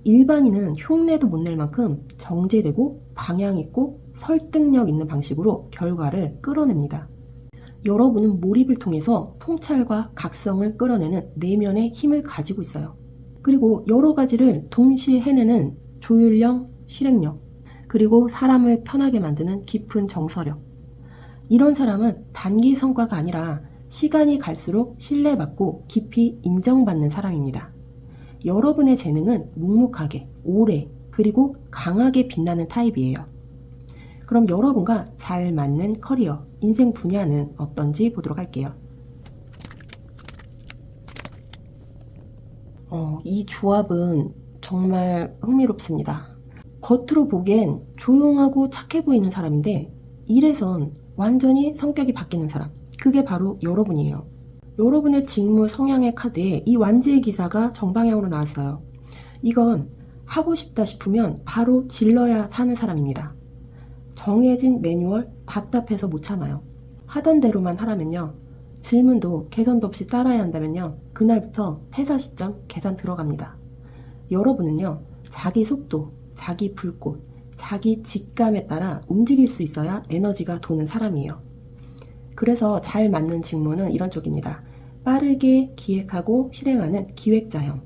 S1: 일반인은 흉내도 못 낼 만큼 정제되고 방향 있고 설득력 있는 방식으로 결과를 끌어냅니다. 여러분은 몰입을 통해서 통찰과 각성을 끌어내는 내면의 힘을 가지고 있어요. 그리고 여러 가지를 동시에 해내는 조율력, 실행력, 그리고 사람을 편하게 만드는 깊은 정서력. 이런 사람은 단기 성과가 아니라 시간이 갈수록 신뢰받고 깊이 인정받는 사람입니다. 여러분의 재능은 묵묵하게, 오래, 그리고 강하게 빛나는 타입이에요. 그럼 여러분과 잘 맞는 커리어, 인생 분야는 어떤지 보도록 할게요. 이 조합은 정말 흥미롭습니다. 겉으로 보기엔 조용하고 착해 보이는 사람인데 일에선 완전히 성격이 바뀌는 사람. 그게 바로 여러분이에요. 여러분의 직무 성향의 카드에 이 완지의 기사가 정방향으로 나왔어요. 이건 하고 싶다 싶으면 바로 질러야 사는 사람입니다. 정해진 매뉴얼 답답해서 못 참아요. 하던 대로만 하라면요. 질문도 개선도 없이 따라야 한다면요. 그날부터 퇴사 시점 계산 들어갑니다. 여러분은요. 자기 속도, 자기 불꽃, 자기 직감에 따라 움직일 수 있어야 에너지가 도는 사람이에요. 그래서 잘 맞는 직무는 이런 쪽입니다. 빠르게 기획하고 실행하는 기획자형,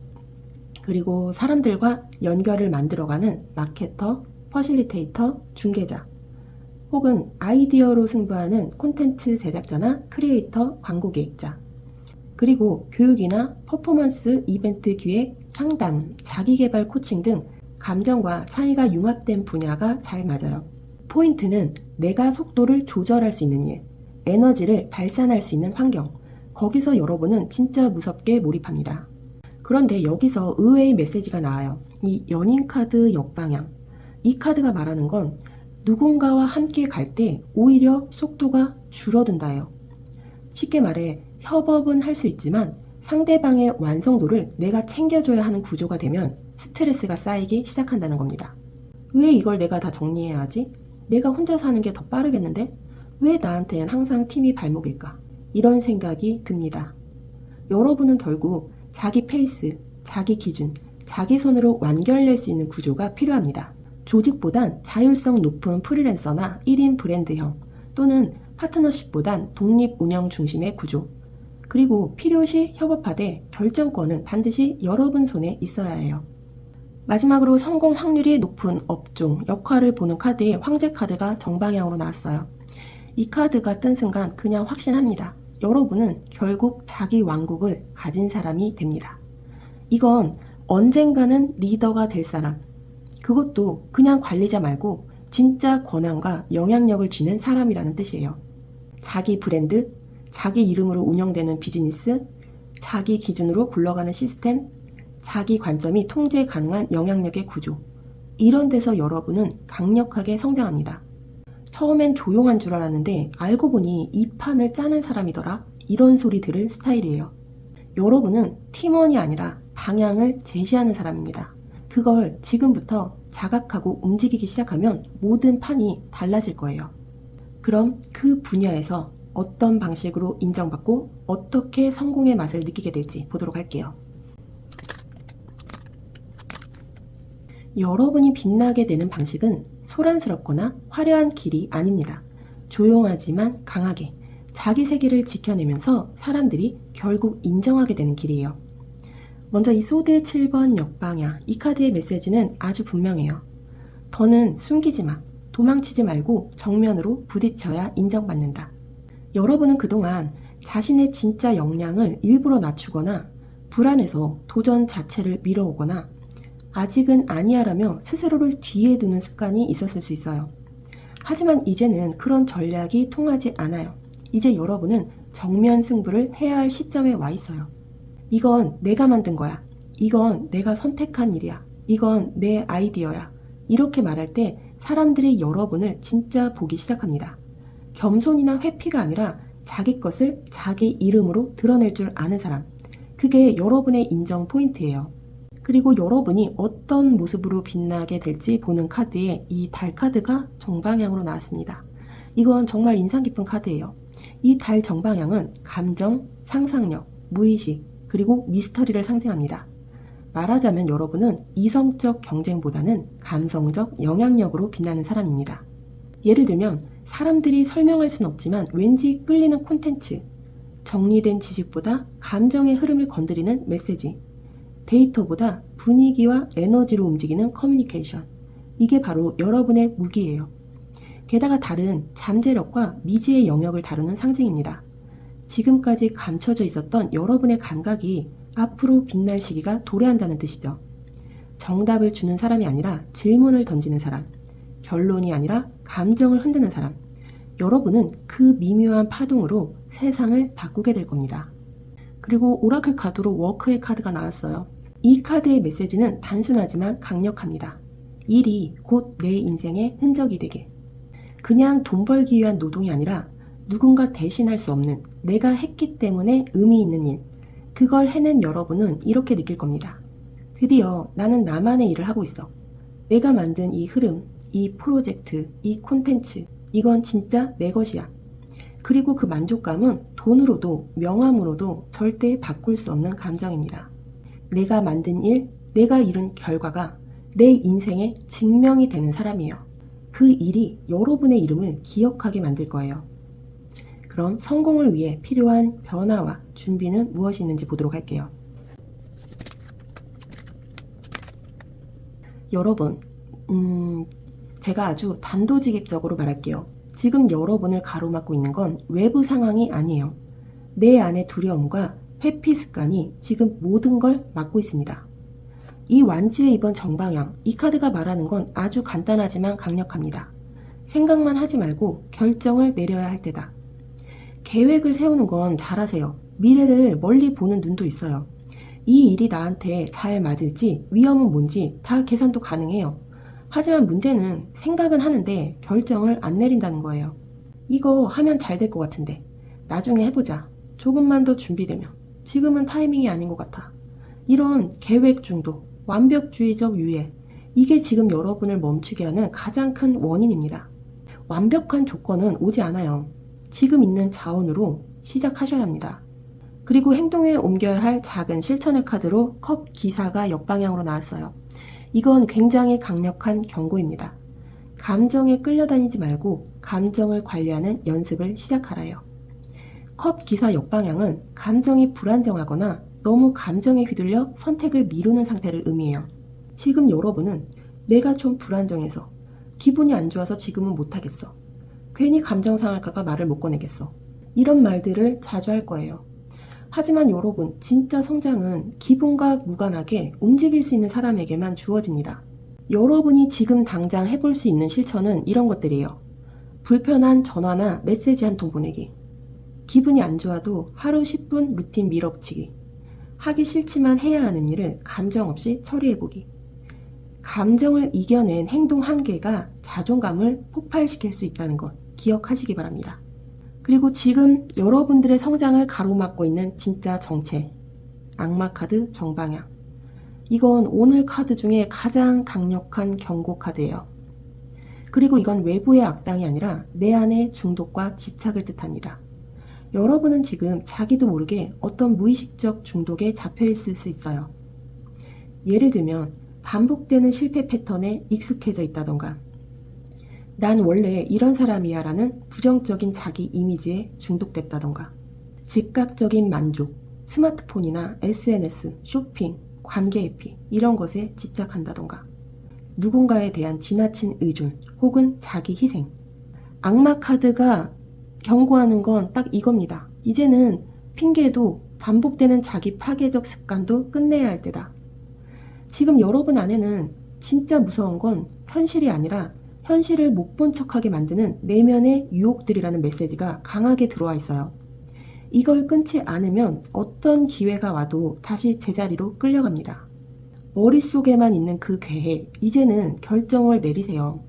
S1: 그리고 사람들과 연결을 만들어가는 마케터, 퍼실리테이터, 중개자, 혹은 아이디어로 승부하는 콘텐츠 제작자나 크리에이터, 광고 기획자, 그리고 교육이나 퍼포먼스 이벤트 기획, 상담, 자기개발 코칭 등 감정과 차이가 융합된 분야가 잘 맞아요. 포인트는 내가 속도를 조절할 수 있는 일, 에너지를 발산할 수 있는 환경, 거기서 여러분은 진짜 무섭게 몰입합니다. 그런데 여기서 의외의 메시지가 나와요. 이 연인 카드 역방향. 이 카드가 말하는 건 누군가와 함께 갈 때 오히려 속도가 줄어든다예요. 쉽게 말해 협업은 할 수 있지만 상대방의 완성도를 내가 챙겨줘야 하는 구조가 되면 스트레스가 쌓이기 시작한다는 겁니다. 왜 이걸 내가 다 정리해야 하지? 내가 혼자서 하는 게 더 빠르겠는데? 왜 나한테는 항상 팀이 발목일까? 이런 생각이 듭니다. 여러분은 결국 자기 페이스, 자기 기준, 자기 손으로 완결낼 수 있는 구조가 필요합니다. 조직보단 자율성 높은 프리랜서나 1인 브랜드형 또는 파트너십보단 독립 운영 중심의 구조, 그리고 필요시 협업하되 결정권은 반드시 여러분 손에 있어야 해요. 마지막으로 성공 확률이 높은 업종, 역할을 보는 카드에 황제 카드가 정방향으로 나왔어요. 이 카드가 뜬 순간 그냥 확신합니다. 여러분은 결국 자기 왕국을 가진 사람이 됩니다. 이건 언젠가는 리더가 될 사람, 그것도 그냥 관리자 말고 진짜 권한과 영향력을 쥐는 사람이라는 뜻이에요. 자기 브랜드, 자기 이름으로 운영되는 비즈니스, 자기 기준으로 굴러가는 시스템, 자기 관점이 통제 가능한 영향력의 구조, 이런 데서 여러분은 강력하게 성장합니다. 처음엔 조용한 줄 알았는데 알고 보니 이 판을 짜는 사람이더라, 이런 소리 들을 스타일이에요. 여러분은 팀원이 아니라 방향을 제시하는 사람입니다. 그걸 지금부터 자각하고 움직이기 시작하면 모든 판이 달라질 거예요. 그럼 그 분야에서 어떤 방식으로 인정받고 어떻게 성공의 맛을 느끼게 될지 보도록 할게요. 여러분이 빛나게 되는 방식은 소란스럽거나 화려한 길이 아닙니다. 조용하지만 강하게 자기 세계를 지켜내면서 사람들이 결국 인정하게 되는 길이에요. 먼저 이 소드의 7번 역방향, 이 카드의 메시지는 아주 분명해요. 더는 숨기지 마. 도망치지 말고 정면으로 부딪혀야 인정받는다. 여러분은 그동안 자신의 진짜 역량을 일부러 낮추거나 불안해서 도전 자체를 미뤄오거나 아직은 아니야라며 스스로를 뒤에 두는 습관이 있었을 수 있어요. 하지만 이제는 그런 전략이 통하지 않아요. 이제 여러분은 정면 승부를 해야 할 시점에 와 있어요. 이건 내가 만든 거야. 이건 내가 선택한 일이야. 이건 내 아이디어야. 이렇게 말할 때 사람들이 여러분을 진짜 보기 시작합니다. 겸손이나 회피가 아니라 자기 것을 자기 이름으로 드러낼 줄 아는 사람. 그게 여러분의 인정 포인트예요. 그리고 여러분이 어떤 모습으로 빛나게 될지 보는 카드에 이 달 카드가 정방향으로 나왔습니다. 이건 정말 인상 깊은 카드예요. 이 달 정방향은 감정, 상상력, 무의식, 그리고 미스터리를 상징합니다. 말하자면 여러분은 이성적 경쟁보다는 감성적 영향력으로 빛나는 사람입니다. 예를 들면 사람들이 설명할 순 없지만 왠지 끌리는 콘텐츠, 정리된 지식보다 감정의 흐름을 건드리는 메시지, 데이터보다 분위기와 에너지로 움직이는 커뮤니케이션. 이게 바로 여러분의 무기예요. 게다가 달은 잠재력과 미지의 영역을 다루는 상징입니다. 지금까지 감춰져 있었던 여러분의 감각이 앞으로 빛날 시기가 도래한다는 뜻이죠. 정답을 주는 사람이 아니라 질문을 던지는 사람, 결론이 아니라 감정을 흔드는 사람. 여러분은 그 미묘한 파동으로 세상을 바꾸게 될 겁니다. 그리고 오라클 카드로 워크의 카드가 나왔어요. 이 카드의 메시지는 단순하지만 강력합니다. 일이 곧 내 인생의 흔적이 되게. 그냥 돈 벌기 위한 노동이 아니라 누군가 대신할 수 없는 내가 했기 때문에 의미 있는 일. 그걸 해낸 여러분은 이렇게 느낄 겁니다. 드디어 나는 나만의 일을 하고 있어. 내가 만든 이 흐름, 이 프로젝트, 이 콘텐츠, 이건 진짜 내 것이야. 그리고 그 만족감은 돈으로도 명함으로도 절대 바꿀 수 없는 감정입니다. 내가 만든 일, 내가 이룬 결과가 내 인생의 증명이 되는 사람이에요. 그 일이 여러분의 이름을 기억하게 만들 거예요. 그럼 성공을 위해 필요한 변화와 준비는 무엇이 있는지 보도록 할게요. 여러분, 제가 아주 단도직입적으로 말할게요. 지금 여러분을 가로막고 있는 건 외부 상황이 아니에요. 내 안의 두려움과 회피 습관이 지금 모든 걸 막고 있습니다. 이 완지의 이번 정방향, 이 카드가 말하는 건 아주 간단하지만 강력합니다. 생각만 하지 말고 결정을 내려야 할 때다. 계획을 세우는 건 잘하세요. 미래를 멀리 보는 눈도 있어요. 이 일이 나한테 잘 맞을지, 위험은 뭔지 다 계산도 가능해요. 하지만 문제는 생각은 하는데 결정을 안 내린다는 거예요. 이거 하면 잘 될 것 같은데 나중에 해보자. 조금만 더 준비되면. 지금은 타이밍이 아닌 것 같아. 이런 계획 중독, 완벽주의적 유예, 이게 지금 여러분을 멈추게 하는 가장 큰 원인입니다. 완벽한 조건은 오지 않아요. 지금 있는 자원으로 시작하셔야 합니다. 그리고 행동에 옮겨야 할 작은 실천의 카드로 컵 기사가 역방향으로 나왔어요. 이건 굉장히 강력한 경고입니다. 감정에 끌려다니지 말고 감정을 관리하는 연습을 시작하라요. 컵 기사 역방향은 감정이 불안정하거나 너무 감정에 휘둘려 선택을 미루는 상태를 의미해요. 지금 여러분은 내가 좀 불안정해서 기분이 안 좋아서 지금은 못하겠어. 괜히 감정 상할까봐 말을 못 꺼내겠어. 이런 말들을 자주 할 거예요. 하지만 여러분, 진짜 성장은 기분과 무관하게 움직일 수 있는 사람에게만 주어집니다. 여러분이 지금 당장 해볼 수 있는 실천은 이런 것들이에요. 불편한 전화나 메시지 한 통 보내기. 기분이 안 좋아도 하루 10분 루틴 밀어붙이기. 하기 싫지만 해야 하는 일을 감정 없이 처리해보기. 감정을 이겨낸 행동 한계가 자존감을 폭발시킬 수 있다는 것 기억하시기 바랍니다. 그리고 지금 여러분들의 성장을 가로막고 있는 진짜 정체, 악마 카드 정방향. 이건 오늘 카드 중에 가장 강력한 경고 카드예요. 그리고 이건 외부의 악당이 아니라 내 안의 중독과 집착을 뜻합니다. 여러분은 지금 자기도 모르게 어떤 무의식적 중독에 잡혀 있을 수 있어요. 예를 들면 반복되는 실패 패턴에 익숙해져 있다던가, 난 원래 이런 사람이야 라는 부정적인 자기 이미지에 중독됐다던가, 즉각적인 만족, 스마트폰이나 SNS, 쇼핑, 관계 회피 이런 것에 집착한다던가 누군가에 대한 지나친 의존 혹은 자기 희생. 악마 카드가 경고하는 건 딱 이겁니다. 이제는 핑계도 반복되는 자기 파괴적 습관도 끝내야 할 때다. 지금 여러분 안에는 진짜 무서운 건 현실이 아니라 현실을 못 본 척하게 만드는 내면의 유혹들이라는 메시지가 강하게 들어와 있어요. 이걸 끊지 않으면 어떤 기회가 와도 다시 제자리로 끌려갑니다. 머릿속에만 있는 그 계획, 이제는 결정을 내리세요.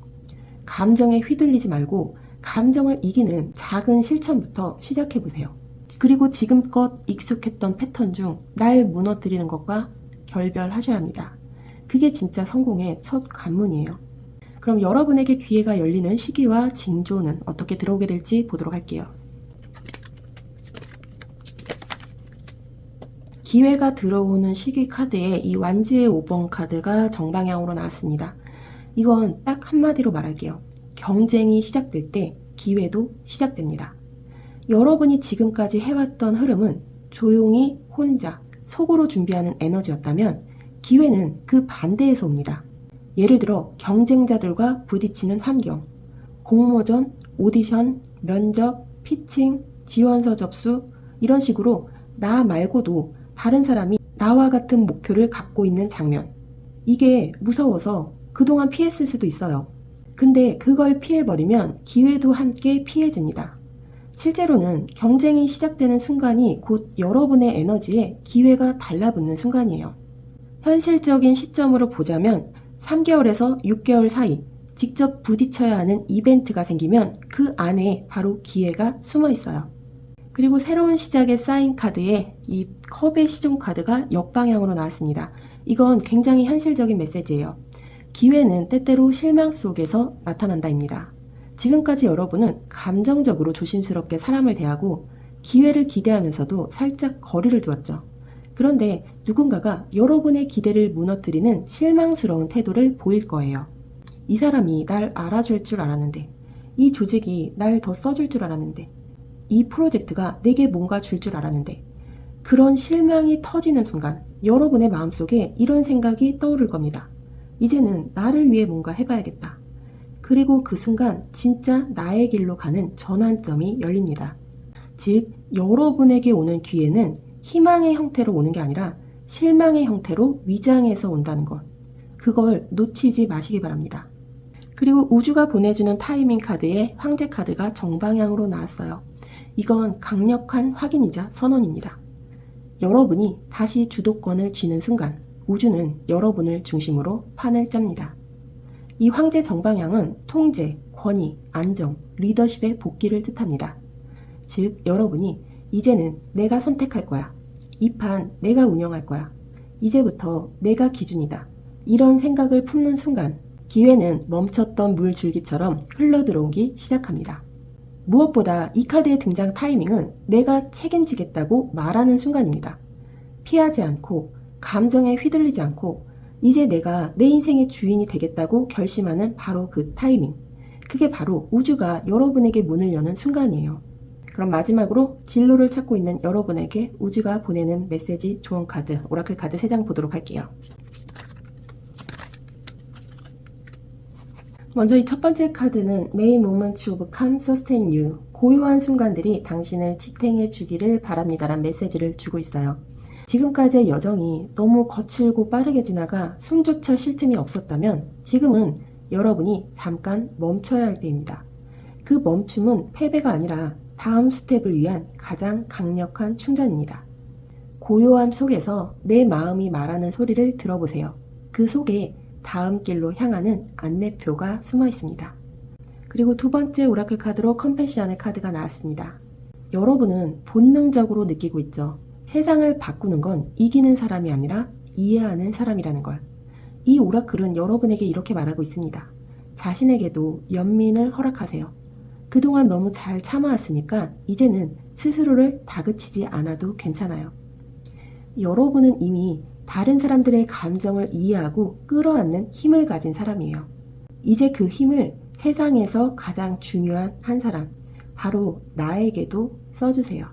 S1: 감정에 휘둘리지 말고 감정을 이기는 작은 실천부터 시작해보세요. 그리고 지금껏 익숙했던 패턴 중 날 무너뜨리는 것과 결별하셔야 합니다. 그게 진짜 성공의 첫 관문이에요. 그럼 여러분에게 기회가 열리는 시기와 징조는 어떻게 들어오게 될지 보도록 할게요. 기회가 들어오는 시기 카드에 이 완지의 5번 카드가 정방향으로 나왔습니다. 이건 딱 한마디로 말할게요. 경쟁이 시작될 때 기회도 시작됩니다. 여러분이 지금까지 해왔던 흐름은 조용히 혼자 속으로 준비하는 에너지였다면 기회는 그 반대에서 옵니다. 예를 들어 경쟁자들과 부딪히는 환경, 공모전, 오디션, 면접, 피칭, 지원서 접수 이런 식으로 나 말고도 다른 사람이 나와 같은 목표를 갖고 있는 장면. 이게 무서워서 그동안 피했을 수도 있어요. 근데 그걸 피해버리면 기회도 함께 피해집니다. 실제로는 경쟁이 시작되는 순간이 곧 여러분의 에너지에 기회가 달라붙는 순간이에요. 현실적인 시점으로 보자면 3개월에서 6개월 사이 직접 부딪혀야 하는 이벤트가 생기면 그 안에 바로 기회가 숨어 있어요. 그리고 새로운 시작의 사인 카드에 이 컵의 시종 카드가 역방향으로 나왔습니다. 이건 굉장히 현실적인 메시지예요. 기회는 때때로 실망 속에서 나타난다입니다. 지금까지 여러분은 감정적으로 조심스럽게 사람을 대하고 기회를 기대하면서도 살짝 거리를 두었죠. 그런데 누군가가 여러분의 기대를 무너뜨리는 실망스러운 태도를 보일 거예요. 이 사람이 날 알아줄 줄 알았는데, 이 조직이 날 더 써줄 줄 알았는데, 이 프로젝트가 내게 뭔가 줄 줄 알았는데, 그런 실망이 터지는 순간 여러분의 마음속에 이런 생각이 떠오를 겁니다. 이제는 나를 위해 뭔가 해봐야겠다. 그리고 그 순간 진짜 나의 길로 가는 전환점이 열립니다. 즉, 여러분에게 오는 기회는 희망의 형태로 오는 게 아니라 실망의 형태로 위장해서 온다는 것. 그걸 놓치지 마시기 바랍니다. 그리고 우주가 보내주는 타이밍 카드에 황제 카드가 정방향으로 나왔어요. 이건 강력한 확인이자 선언입니다. 여러분이 다시 주도권을 쥐는 순간 우주는 여러분을 중심으로 판을 짭니다. 이 황제 정방향은 통제, 권위, 안정, 리더십의 복귀를 뜻합니다. 즉, 여러분이 이제는 내가 선택할 거야. 이 판 내가 운영할 거야. 이제부터 내가 기준이다. 이런 생각을 품는 순간 기회는 멈췄던 물줄기처럼 흘러들어오기 시작합니다. 무엇보다 이 카드의 등장 타이밍은 내가 책임지겠다고 말하는 순간입니다. 피하지 않고 감정에 휘둘리지 않고 이제 내가 내 인생의 주인이 되겠다고 결심하는 바로 그 타이밍. 그게 바로 우주가 여러분에게 문을 여는 순간이에요. 그럼 마지막으로 진로를 찾고 있는 여러분에게 우주가 보내는 메시지 좋은 카드, 오라클 카드 3장 보도록 할게요. 먼저 이 첫 번째 카드는 May moments of calm sustain you. 고요한 순간들이 당신을 지탱해 주기를 바랍니다라는 메시지를 주고 있어요. 지금까지의 여정이 너무 거칠고 빠르게 지나가 숨조차 쉴 틈이 없었다면 지금은 여러분이 잠깐 멈춰야 할 때입니다. 그 멈춤은 패배가 아니라 다음 스텝을 위한 가장 강력한 충전입니다. 고요함 속에서 내 마음이 말하는 소리를 들어보세요. 그 속에 다음 길로 향하는 안내표가 숨어 있습니다. 그리고 두 번째 오라클 카드로 컴패션의 카드가 나왔습니다. 여러분은 본능적으로 느끼고 있죠. 세상을 바꾸는 건 이기는 사람이 아니라 이해하는 사람이라는 걸. 이 오라클은 여러분에게 이렇게 말하고 있습니다. 자신에게도 연민을 허락하세요. 그동안 너무 잘 참아왔으니까 이제는 스스로를 다그치지 않아도 괜찮아요. 여러분은 이미 다른 사람들의 감정을 이해하고 끌어안는 힘을 가진 사람이에요. 이제 그 힘을 세상에서 가장 중요한 한 사람, 바로 나에게도 써주세요.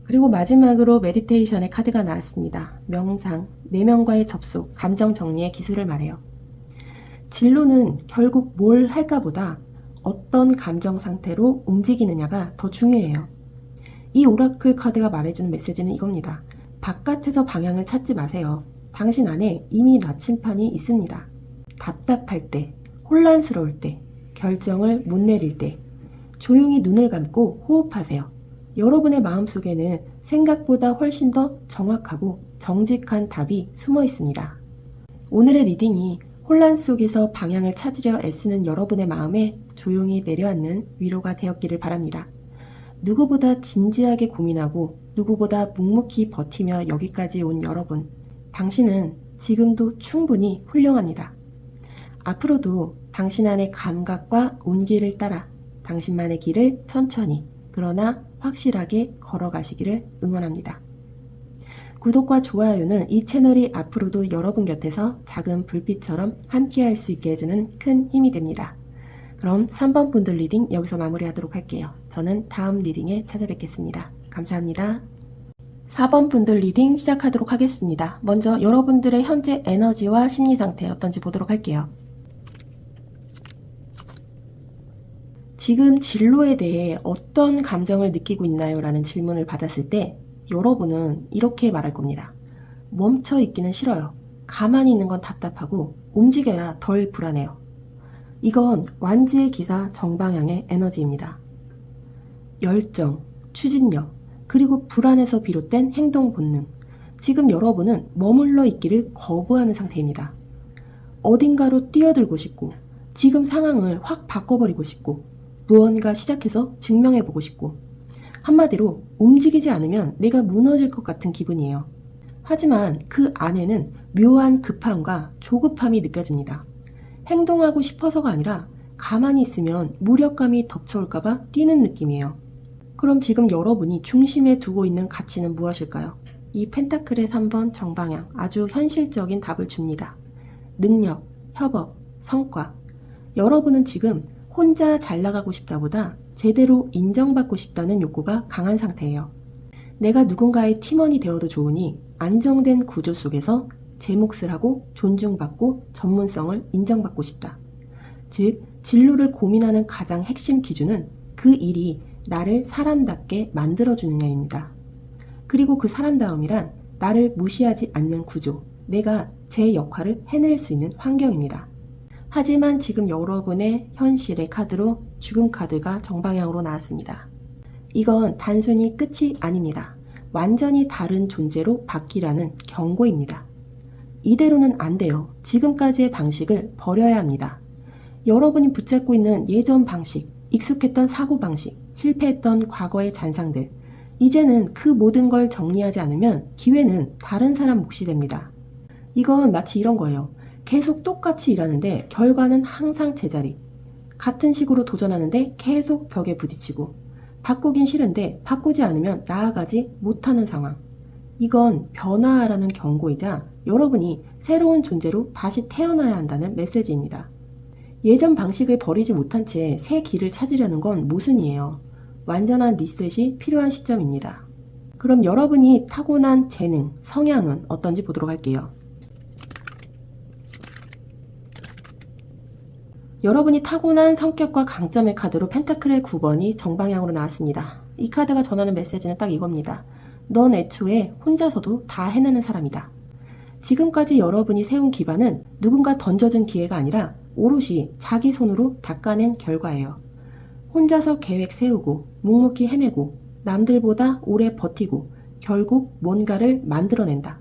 S1: 그리고 마지막으로 메디테이션의 카드가 나왔습니다. 명상, 내면과의 접속, 감정 정리의 기술을 말해요. 진로는 결국 뭘 할까 보다 어떤 감정 상태로 움직이느냐가 더 중요해요. 이 오라클 카드가 말해주는 메시지는 이겁니다. 바깥에서 방향을 찾지 마세요. 당신 안에 이미 나침판이 있습니다. 답답할 때, 혼란스러울 때, 결정을 못 내릴 때, 조용히 눈을 감고 호흡하세요. 여러분의 마음속에는 생각보다 훨씬 더 정확하고 정직한 답이 숨어 있습니다. 오늘의 리딩이 혼란 속에서 방향을 찾으려 애쓰는 여러분의 마음에 조용히 내려앉는 위로가 되었기를 바랍니다. 누구보다 진지하게 고민하고 누구보다 묵묵히 버티며 여기까지 온 여러분, 당신은 지금도 충분히 훌륭합니다. 앞으로도 당신 안의 감각과 온기를 따라 당신만의 길을 천천히 그러나 확실하게 걸어가시기를 응원합니다. 구독과 좋아요는 이 채널이 앞으로도 여러분 곁에서 작은 불빛처럼 함께할 수 있게 해주는 큰 힘이 됩니다. 그럼 3번 분들 리딩 여기서 마무리하도록 할게요. 저는 다음 리딩에 찾아뵙겠습니다. 감사합니다. 4번 분들 리딩 시작하도록 하겠습니다. 먼저 여러분들의 현재 에너지와 심리 상태 어떤지 보도록 할게요. 지금 진로에 대해 어떤 감정을 느끼고 있나요? 라는 질문을 받았을 때 여러분은 이렇게 말할 겁니다. 멈춰 있기는 싫어요. 가만히 있는 건 답답하고 움직여야 덜 불안해요. 이건 완지의 기사 정방향의 에너지입니다. 열정, 추진력, 그리고 불안에서 비롯된 행동 본능. 지금 여러분은 머물러 있기를 거부하는 상태입니다. 어딘가로 뛰어들고 싶고 지금 상황을 확 바꿔버리고 싶고 무언가 시작해서 증명해보고 싶고 한마디로 움직이지 않으면 내가 무너질 것 같은 기분이에요. 하지만 그 안에는 묘한 급함과 조급함이 느껴집니다. 행동하고 싶어서가 아니라 가만히 있으면 무력감이 덮쳐올까봐 뛰는 느낌이에요. 그럼 지금 여러분이 중심에 두고 있는 가치는 무엇일까요? 이 펜타클의 3번 정방향 아주 현실적인 답을 줍니다. 능력, 협업, 성과. 여러분은 지금 혼자 잘 나가고 싶다보다 제대로 인정받고 싶다는 욕구가 강한 상태예요. 내가 누군가의 팀원이 되어도 좋으니 안정된 구조 속에서 제 몫을 하고 존중받고 전문성을 인정받고 싶다. 즉, 진로를 고민하는 가장 핵심 기준은 그 일이 나를 사람답게 만들어주느냐입니다. 그리고 그 사람다움이란 나를 무시하지 않는 구조, 내가 제 역할을 해낼 수 있는 환경입니다. 하지만 지금 여러분의 현실의 카드로 죽음 카드가 정방향으로 나왔습니다. 이건 단순히 끝이 아닙니다. 완전히 다른 존재로 바뀌라는 경고입니다. 이대로는 안 돼요. 지금까지의 방식을 버려야 합니다. 여러분이 붙잡고 있는 예전 방식, 익숙했던 사고방식, 실패했던 과거의 잔상들, 이제는 그 모든 걸 정리하지 않으면 기회는 다른 사람 몫이 됩니다. 이건 마치 이런 거예요. 계속 똑같이 일하는데 결과는 항상 제자리. 같은 식으로 도전하는데 계속 벽에 부딪히고 바꾸긴 싫은데 바꾸지 않으면 나아가지 못하는 상황. 이건 변화라는 경고이자 여러분이 새로운 존재로 다시 태어나야 한다는 메시지입니다. 예전 방식을 버리지 못한 채 새 길을 찾으려는 건 모순이에요. 완전한 리셋이 필요한 시점입니다. 그럼 여러분이 타고난 재능, 성향은 어떤지 보도록 할게요. 여러분이 타고난 성격과 강점의 카드로 펜타클의 9번이 정방향으로 나왔습니다. 이 카드가 전하는 메시지는 딱 이겁니다. 넌 애초에 혼자서도 다 해내는 사람이다. 지금까지 여러분이 세운 기반은 누군가 던져준 기회가 아니라 오롯이 자기 손으로 닦아낸 결과예요. 혼자서 계획 세우고 묵묵히 해내고 남들보다 오래 버티고 결국 뭔가를 만들어낸다.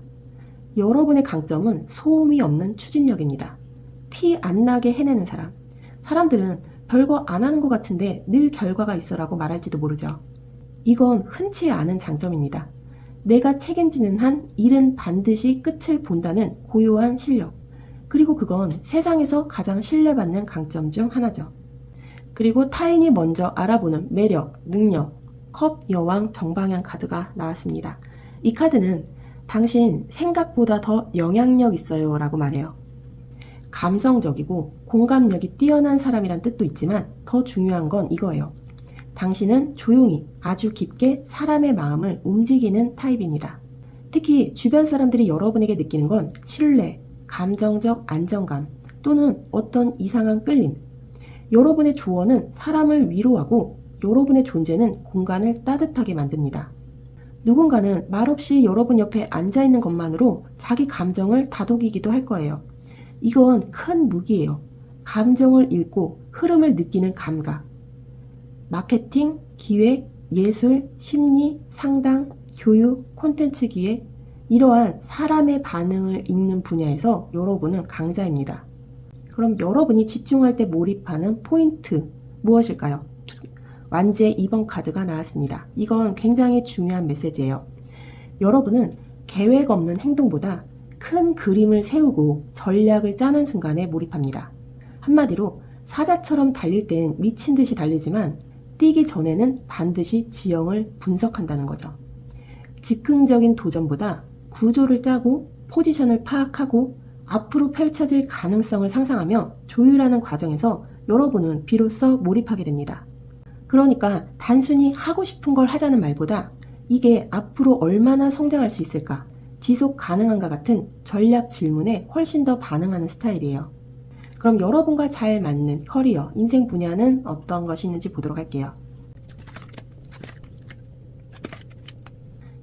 S1: 여러분의 강점은 소음이 없는 추진력입니다. 티 안 나게 해내는 사람. 사람들은 별거 안 하는 것 같은데 늘 결과가 있어라고 말할지도 모르죠. 이건 흔치 않은 장점입니다. 내가 책임지는 한 일은 반드시 끝을 본다는 고요한 실력. 그리고 그건 세상에서 가장 신뢰받는 강점 중 하나죠. 그리고 타인이 먼저 알아보는 매력, 능력, 컵 여왕 정방향 카드가 나왔습니다. 이 카드는 당신 생각보다 더 영향력 있어요 라고 말해요. 감성적이고 공감력이 뛰어난 사람이란 뜻도 있지만 더 중요한 건 이거예요. 당신은 조용히 아주 깊게 사람의 마음을 움직이는 타입입니다. 특히 주변 사람들이 여러분에게 느끼는 건 신뢰, 감정적 안정감 또는 어떤 이상한 끌림. 여러분의 조언은 사람을 위로하고 여러분의 존재는 공간을 따뜻하게 만듭니다. 누군가는 말없이 여러분 옆에 앉아있는 것만으로 자기 감정을 다독이기도 할 거예요. 이건 큰 무기예요. 감정을 읽고 흐름을 느끼는 감각. 마케팅, 기획, 예술, 심리, 상담, 교육, 콘텐츠 기획, 이러한 사람의 반응을 읽는 분야에서 여러분은 강자입니다. 그럼 여러분이 집중할 때 몰입하는 포인트 무엇일까요? 완제 2번 카드가 나왔습니다. 이건 굉장히 중요한 메시지예요. 여러분은 계획 없는 행동보다 큰 그림을 세우고 전략을 짜는 순간에 몰입합니다. 한마디로 사자처럼 달릴 땐 미친 듯이 달리지만 뛰기 전에는 반드시 지형을 분석한다는 거죠. 즉흥적인 도전보다 구조를 짜고 포지션을 파악하고 앞으로 펼쳐질 가능성을 상상하며 조율하는 과정에서 여러분은 비로소 몰입하게 됩니다. 그러니까 단순히 하고 싶은 걸 하자는 말보다 이게 앞으로 얼마나 성장할 수 있을까, 지속 가능한가 같은 전략 질문에 훨씬 더 반응하는 스타일이에요. 그럼 여러분과 잘 맞는 커리어, 인생 분야는 어떤 것이 있는지 보도록 할게요.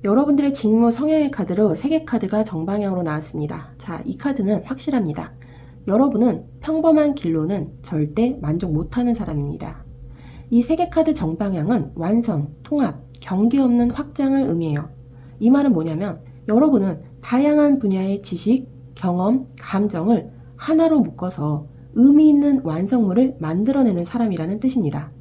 S1: 여러분들의 직무 성향의 카드로 3개 카드가 정방향으로 나왔습니다. 자, 이 카드는 확실합니다. 여러분은 평범한 길로는 절대 만족 못하는 사람입니다. 이 3개 카드 정방향은 완성, 통합, 경계 없는 확장을 의미해요. 이 말은 뭐냐면 여러분은 다양한 분야의 지식, 경험, 감정을 하나로 묶어서 의미 있는 완성물을 만들어내는 사람이라는 뜻입니다.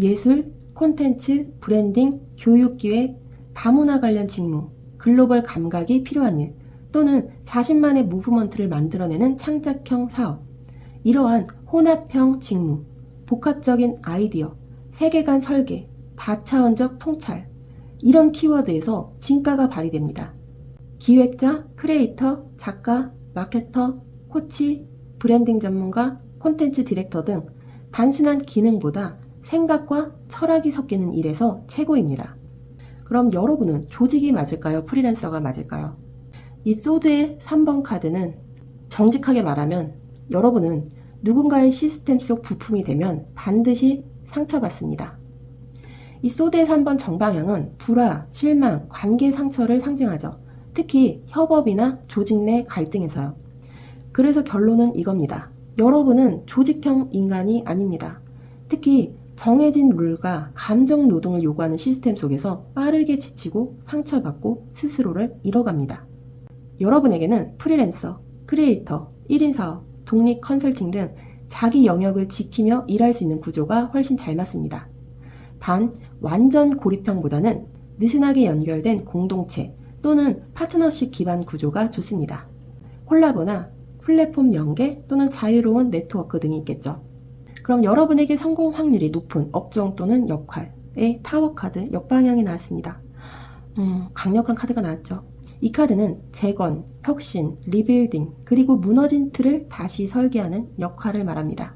S1: 예술, 콘텐츠, 브랜딩, 교육기획, 다문화 관련 직무, 글로벌 감각이 필요한 일, 또는 자신만의 무브먼트를 만들어내는 창작형 사업, 이러한 혼합형 직무, 복합적인 아이디어, 세계관 설계, 다차원적 통찰, 이런 키워드에서 진가가 발휘됩니다. 기획자, 크리에이터, 작가, 마케터, 코치, 브랜딩 전문가, 콘텐츠 디렉터 등 단순한 기능보다 생각과 철학이 섞이는 일에서 최고입니다. 그럼 여러분은 조직이 맞을까요? 프리랜서가 맞을까요? 이 소드의 3번 카드는 정직하게 말하면 여러분은 누군가의 시스템 속 부품이 되면 반드시 상처받습니다. 이 소드의 3번 정방향은 불화, 실망, 관계 상처를 상징하죠. 특히 협업이나 조직 내 갈등에서요. 그래서 결론은 이겁니다. 여러분은 조직형 인간이 아닙니다. 특히 정해진 룰과 감정 노동을 요구하는 시스템 속에서 빠르게 지치고 상처받고 스스로를 잃어갑니다. 여러분에게는 프리랜서, 크리에이터, 1인 사업, 독립 컨설팅 등 자기 영역을 지키며 일할 수 있는 구조가 훨씬 잘 맞습니다. 단, 완전 고립형보다는 느슨하게 연결된 공동체 또는 파트너십 기반 구조가 좋습니다. 콜라보나 플랫폼 연계 또는 자유로운 네트워크 등이 있겠죠. 그럼 여러분에게 성공 확률이 높은 업종 또는 역할의 타워 카드 역방향이 나왔습니다. 강력한 카드가 나왔죠. 이 카드는 재건, 혁신, 리빌딩, 그리고 무너진 틀을 다시 설계하는 역할을 말합니다.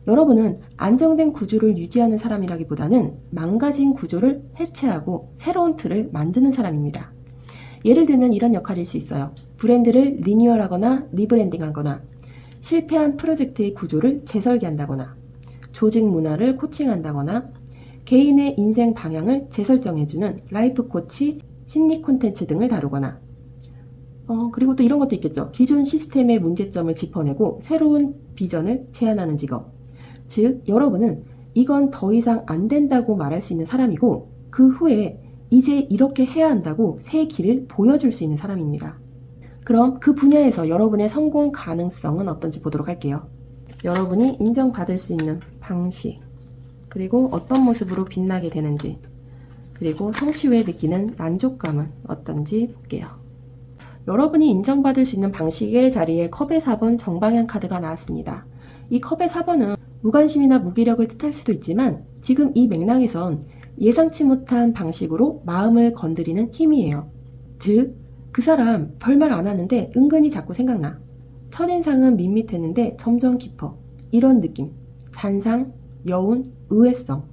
S1: 여러분은 안정된 구조를 유지하는 사람이라기보다는 망가진 구조를 해체하고 새로운 틀을 만드는 사람입니다. 예를 들면 이런 역할일 수 있어요. 브랜드를 리뉴얼하거나 리브랜딩하거나, 실패한 프로젝트의 구조를 재설계한다거나, 조직 문화를 코칭한다거나, 개인의 인생 방향을 재설정해주는 라이프 코치, 심리 콘텐츠 등을 다루거나, 그리고 또 이런 것도 있겠죠. 기존 시스템의 문제점을 짚어내고 새로운 비전을 제안하는 직업. 즉, 여러분은 이건 더 이상 안 된다고 말할 수 있는 사람이고, 그 후에 이제 이렇게 해야 한다고 새 길을 보여줄 수 있는 사람입니다. 그럼 그 분야에서 여러분의 성공 가능성은 어떤지 보도록 할게요. 여러분이 인정받을 수 있는 방식, 그리고 어떤 모습으로 빛나게 되는지, 그리고 성취 후에 느끼는 만족감은 어떤지 볼게요. 여러분이 인정받을 수 있는 방식의 자리에 컵의 4번 정방향 카드가 나왔습니다. 이 컵의 4번은 무관심이나 무기력을 뜻할 수도 있지만 지금 이 맥락에선 예상치 못한 방식으로 마음을 건드리는 힘이에요. 즉, 그 사람 별말 안 하는데 은근히 자꾸 생각나. 첫인상은 밋밋했는데 점점 깊어. 이런 느낌. 잔상, 여운, 의외성.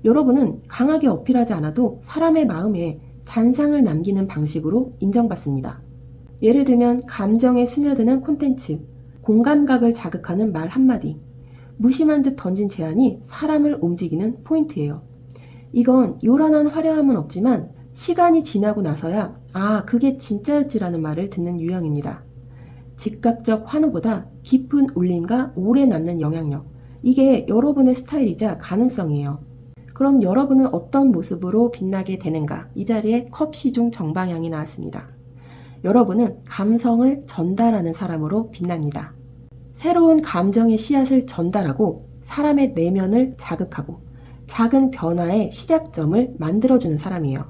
S1: 여러분은 강하게 어필하지 않아도 사람의 마음에 잔상을 남기는 방식으로 인정받습니다. 예를 들면 감정에 스며드는 콘텐츠, 공감각을 자극하는 말 한마디, 무심한 듯 던진 제안이 사람을 움직이는 포인트예요. 이건 요란한 화려함은 없지만 시간이 지나고 나서야 아, 그게 진짜였지라는 말을 듣는 유형입니다. 즉각적 환호보다 깊은 울림과 오래 남는 영향력, 이게 여러분의 스타일이자 가능성이에요. 그럼 여러분은 어떤 모습으로 빛나게 되는가? 이 자리에 컵 시중 정방향이 나왔습니다. 여러분은 감성을 전달하는 사람으로 빛납니다. 새로운 감정의 씨앗을 전달하고 사람의 내면을 자극하고 작은 변화의 시작점을 만들어주는 사람이에요.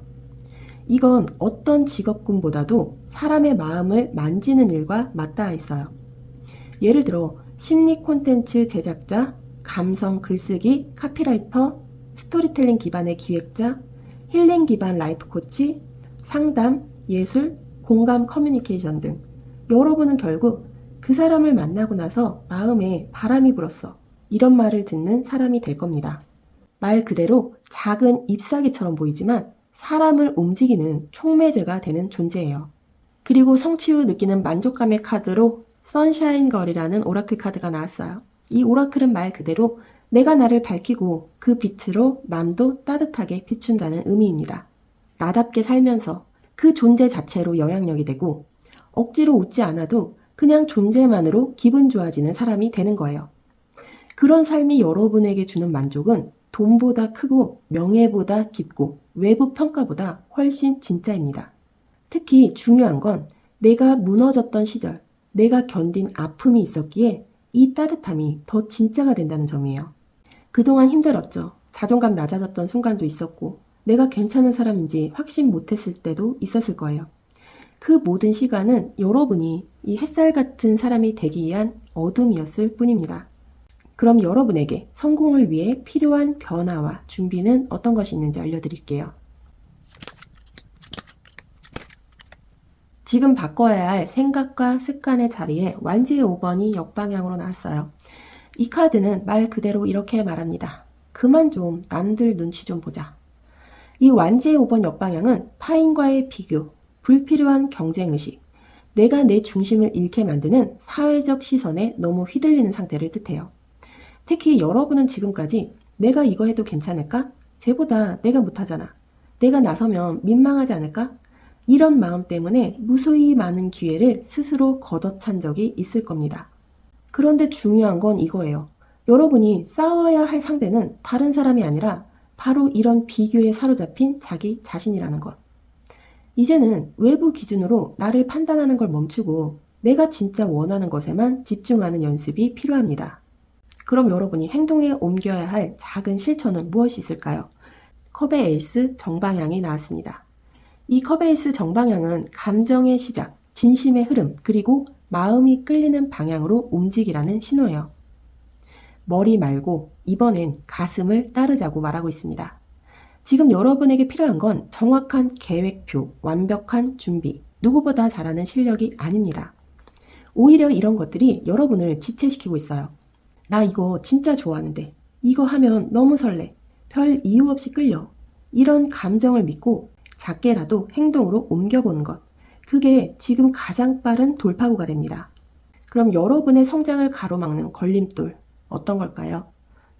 S1: 이건 어떤 직업군보다도 사람의 마음을 만지는 일과 맞닿아 있어요. 예를 들어 심리 콘텐츠 제작자, 감성 글쓰기, 카피라이터, 스토리텔링 기반의 기획자, 힐링 기반 라이프 코치, 상담, 예술, 공감 커뮤니케이션 등 여러분은 결국 그 사람을 만나고 나서 마음에 바람이 불었어. 이런 말을 듣는 사람이 될 겁니다. 말 그대로 작은 잎사귀처럼 보이지만 사람을 움직이는 촉매제가 되는 존재예요. 그리고 성취 후 느끼는 만족감의 카드로 선샤인 걸이라는 오라클 카드가 나왔어요. 이 오라클은 말 그대로 내가 나를 밝히고 그 빛으로 남도 따뜻하게 비춘다는 의미입니다. 나답게 살면서 그 존재 자체로 영향력이 되고 억지로 웃지 않아도 그냥 존재만으로 기분 좋아지는 사람이 되는 거예요. 그런 삶이 여러분에게 주는 만족은 돈보다 크고 명예보다 깊고 외부 평가보다 훨씬 진짜입니다. 특히 중요한 건 내가 무너졌던 시절, 내가 견딘 아픔이 있었기에 이 따뜻함이 더 진짜가 된다는 점이에요. 그동안 힘들었죠. 자존감 낮아졌던 순간도 있었고 내가 괜찮은 사람인지 확신 못했을 때도 있었을 거예요. 그 모든 시간은 여러분이 이 햇살 같은 사람이 되기 위한 어둠이었을 뿐입니다. 그럼 여러분에게 성공을 위해 필요한 변화와 준비는 어떤 것이 있는지 알려드릴게요. 지금 바꿔야 할 생각과 습관의 자리에 완지의 5번이 역방향으로 나왔어요. 이 카드는 말 그대로 이렇게 말합니다. 그만 좀 남들 눈치 좀 보자. 이 완지의 5번 역방향은 타인과의 비교, 불필요한 경쟁의식, 내가 내 중심을 잃게 만드는 사회적 시선에 너무 휘둘리는 상태를 뜻해요. 특히 여러분은 지금까지 내가 이거 해도 괜찮을까? 쟤보다 내가 못하잖아. 내가 나서면 민망하지 않을까? 이런 마음 때문에 무수히 많은 기회를 스스로 걷어찬 적이 있을 겁니다. 그런데 중요한 건 이거예요. 여러분이 싸워야 할 상대는 다른 사람이 아니라 바로 이런 비교에 사로잡힌 자기 자신이라는 것. 이제는 외부 기준으로 나를 판단하는 걸 멈추고 내가 진짜 원하는 것에만 집중하는 연습이 필요합니다. 그럼 여러분이 행동에 옮겨야 할 작은 실천은 무엇이 있을까요? 컵의 에이스 정방향이 나왔습니다. 이 컵의 에이스 정방향은 감정의 시작, 진심의 흐름, 그리고 마음이 끌리는 방향으로 움직이라는 신호예요. 머리 말고 이번엔 가슴을 따르자고 말하고 있습니다. 지금 여러분에게 필요한 건 정확한 계획표, 완벽한 준비, 누구보다 잘하는 실력이 아닙니다. 오히려 이런 것들이 여러분을 지체시키고 있어요. 나 이거 진짜 좋아하는데, 이거 하면 너무 설레, 별 이유 없이 끌려. 이런 감정을 믿고 작게라도 행동으로 옮겨보는 것. 그게 지금 가장 빠른 돌파구가 됩니다. 그럼 여러분의 성장을 가로막는 걸림돌, 어떤 걸까요?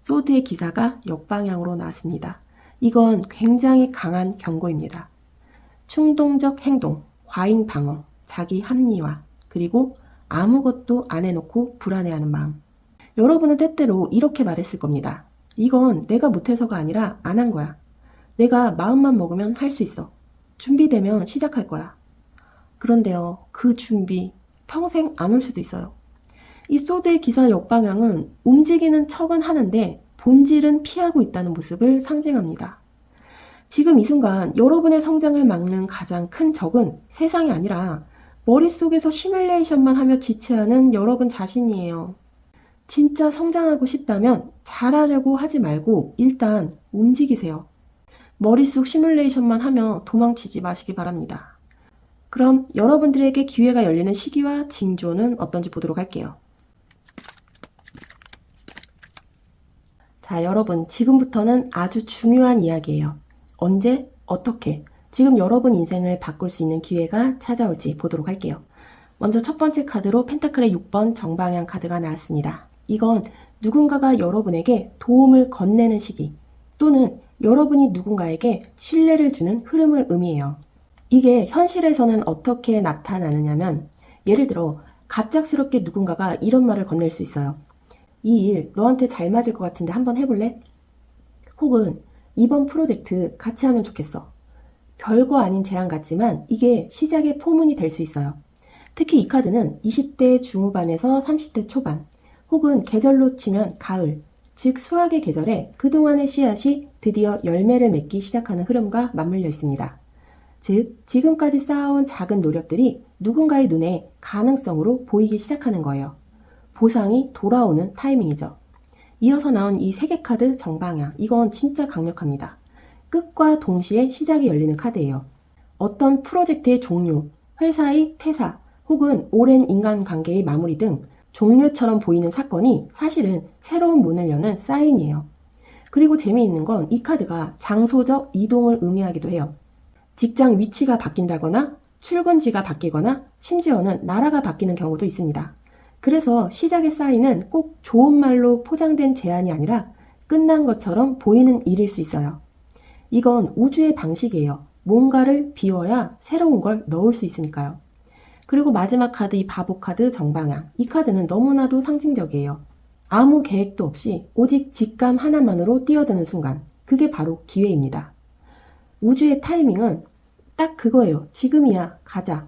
S1: 소드의 기사가 역방향으로 나왔습니다. 이건 굉장히 강한 경고입니다. 충동적 행동, 과잉 방어, 자기 합리화, 그리고 아무것도 안 해놓고 불안해하는 마음. 여러분은 때때로 이렇게 말했을 겁니다. 이건 내가 못해서가 아니라 안 한 거야. 내가 마음만 먹으면 할 수 있어. 준비되면 시작할 거야. 그런데요, 그 준비 평생 안 올 수도 있어요. 이 소드의 기사 역방향은 움직이는 척은 하는데 본질은 피하고 있다는 모습을 상징합니다. 지금 이 순간 여러분의 성장을 막는 가장 큰 적은 세상이 아니라 머릿속에서 시뮬레이션만 하며 지체하는 여러분 자신이에요. 진짜 성장하고 싶다면 잘하려고 하지 말고 일단 움직이세요. 머릿속 시뮬레이션만 하며 도망치지 마시기 바랍니다. 그럼 여러분들에게 기회가 열리는 시기와 징조는 어떤지 보도록 할게요. 자, 자, 여러분, 지금부터는 아주 중요한 이야기예요. 언제, 어떻게, 지금 여러분 인생을 바꿀 수 있는 기회가 찾아올지 보도록 할게요. 먼저 첫 번째 카드로 펜타클의 6번 정방향 카드가 나왔습니다. 이건 누군가가 여러분에게 도움을 건네는 시기 또는 여러분이 누군가에게 신뢰를 주는 흐름을 의미해요. 이게 현실에서는 어떻게 나타나느냐면 예를 들어 갑작스럽게 누군가가 이런 말을 건넬 수 있어요. 이 일 너한테 잘 맞을 것 같은데 한번 해볼래? 혹은 이번 프로젝트 같이 하면 좋겠어. 별거 아닌 제안 같지만 이게 시작의 포문이 될 수 있어요. 특히 이 카드는 20대 중후반에서 30대 초반 혹은 계절로 치면 가을, 즉 수학의 계절에 그동안의 씨앗이 드디어 열매를 맺기 시작하는 흐름과 맞물려 있습니다. 즉 지금까지 쌓아온 작은 노력들이 누군가의 눈에 가능성으로 보이기 시작하는 거예요. 보상이 돌아오는 타이밍이죠. 이어서 나온 이 3개 카드 정방향, 이건 진짜 강력합니다. 끝과 동시에 시작이 열리는 카드예요. 어떤 프로젝트의 종료, 회사의 퇴사, 혹은 오랜 인간관계의 마무리 등 종료처럼 보이는 사건이 사실은 새로운 문을 여는 사인이에요. 그리고 재미있는 건 이 카드가 장소적 이동을 의미하기도 해요. 직장 위치가 바뀐다거나 출근지가 바뀌거나 심지어는 나라가 바뀌는 경우도 있습니다. 그래서 시작의 사인은 꼭 좋은 말로 포장된 제안이 아니라 끝난 것처럼 보이는 일일 수 있어요. 이건 우주의 방식이에요. 뭔가를 비워야 새로운 걸 넣을 수 있으니까요. 그리고 마지막 카드 이 바보 카드 정방향. 이 카드는 너무나도 상징적이에요. 아무 계획도 없이 오직 직감 하나만으로 뛰어드는 순간. 그게 바로 기회입니다. 우주의 타이밍은 딱 그거예요. 지금이야. 가자.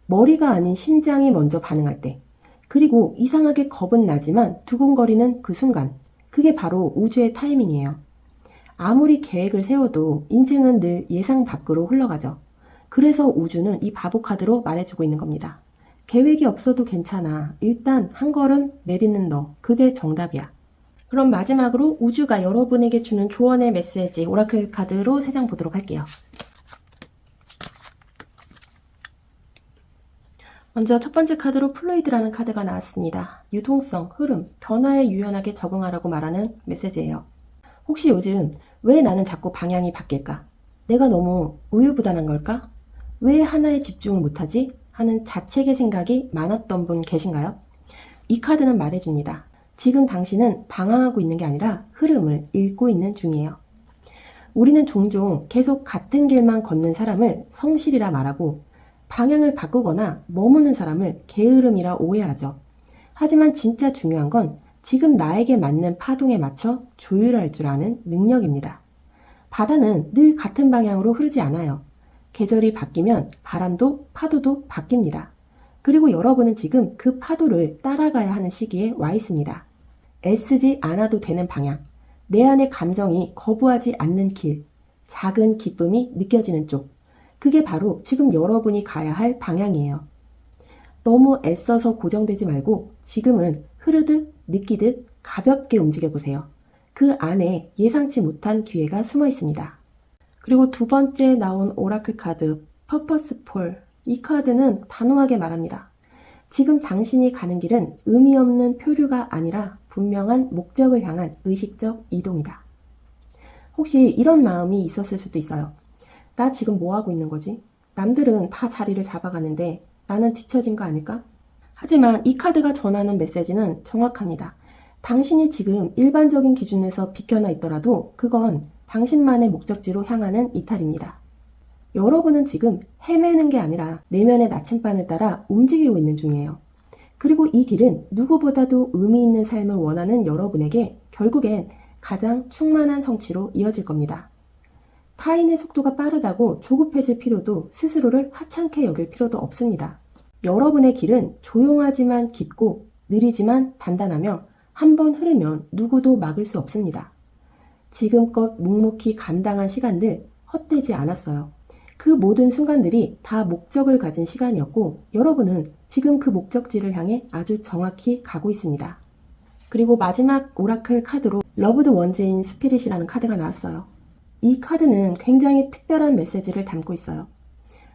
S1: 머리가 아닌 심장이 먼저 반응할 때. 그리고 이상하게 겁은 나지만 두근거리는 그 순간. 그게 바로 우주의 타이밍이에요. 아무리 계획을 세워도 인생은 늘 예상 밖으로 흘러가죠. 그래서 우주는 이 바보 카드로 말해주고 있는 겁니다. 계획이 없어도 괜찮아. 일단 한 걸음 내딛는 너. 그게 정답이야. 그럼 마지막으로 우주가 여러분에게 주는 조언의 메시지 오라클 카드로 3장 보도록 할게요. 먼저 첫 번째 카드로 플루이드라는 카드가 나왔습니다. 유동성, 흐름, 변화에 유연하게 적응하라고 말하는 메시지예요. 혹시 요즘 왜 나는 자꾸 방향이 바뀔까? 내가 너무 우유부단한 걸까? 왜 하나에 집중을 못하지? 하는 자책의 생각이 많았던 분 계신가요? 이 카드는 말해줍니다. 지금 당신은 방황하고 있는 게 아니라 흐름을 읽고 있는 중이에요. 우리는 종종 계속 같은 길만 걷는 사람을 성실이라 말하고 방향을 바꾸거나 머무는 사람을 게으름이라 오해하죠. 하지만 진짜 중요한 건 지금 나에게 맞는 파동에 맞춰 조율할 줄 아는 능력입니다. 바다는 늘 같은 방향으로 흐르지 않아요. 계절이 바뀌면 바람도 파도도 바뀝니다. 그리고 여러분은 지금 그 파도를 따라가야 하는 시기에 와 있습니다. 애쓰지 않아도 되는 방향, 내 안의 감정이 거부하지 않는 길, 작은 기쁨이 느껴지는 쪽, 그게 바로 지금 여러분이 가야 할 방향이에요. 너무 애써서 고정되지 말고 지금은 흐르듯 느끼듯 가볍게 움직여보세요. 그 안에 예상치 못한 기회가 숨어 있습니다. 그리고 두 번째 나온 오라클 카드, 퍼퍼스폴. 이 카드는 단호하게 말합니다. 지금 당신이 가는 길은 의미 없는 표류가 아니라 분명한 목적을 향한 의식적 이동이다. 혹시 이런 마음이 있었을 수도 있어요. 나 지금 뭐 하고 있는 거지? 남들은 다 자리를 잡아가는데 나는 뒤처진 거 아닐까? 하지만 이 카드가 전하는 메시지는 정확합니다. 당신이 지금 일반적인 기준에서 비켜나 있더라도 그건 당신만의 목적지로 향하는 이탈입니다. 여러분은 지금 헤매는 게 아니라 내면의 나침반을 따라 움직이고 있는 중이에요. 그리고 이 길은 누구보다도 의미 있는 삶을 원하는 여러분에게 결국엔 가장 충만한 성취로 이어질 겁니다. 타인의 속도가 빠르다고 조급해질 필요도 스스로를 하찮게 여길 필요도 없습니다. 여러분의 길은 조용하지만 깊고 느리지만 단단하며 한번 흐르면 누구도 막을 수 없습니다. 지금껏 묵묵히 감당한 시간들 헛되지 않았어요. 그 모든 순간들이 다 목적을 가진 시간이었고 여러분은 지금 그 목적지를 향해 아주 정확히 가고 있습니다. 그리고 마지막 오라클 카드로 러브드 원즈인 스피릿이라는 카드가 나왔어요. 이 카드는 굉장히 특별한 메시지를 담고 있어요.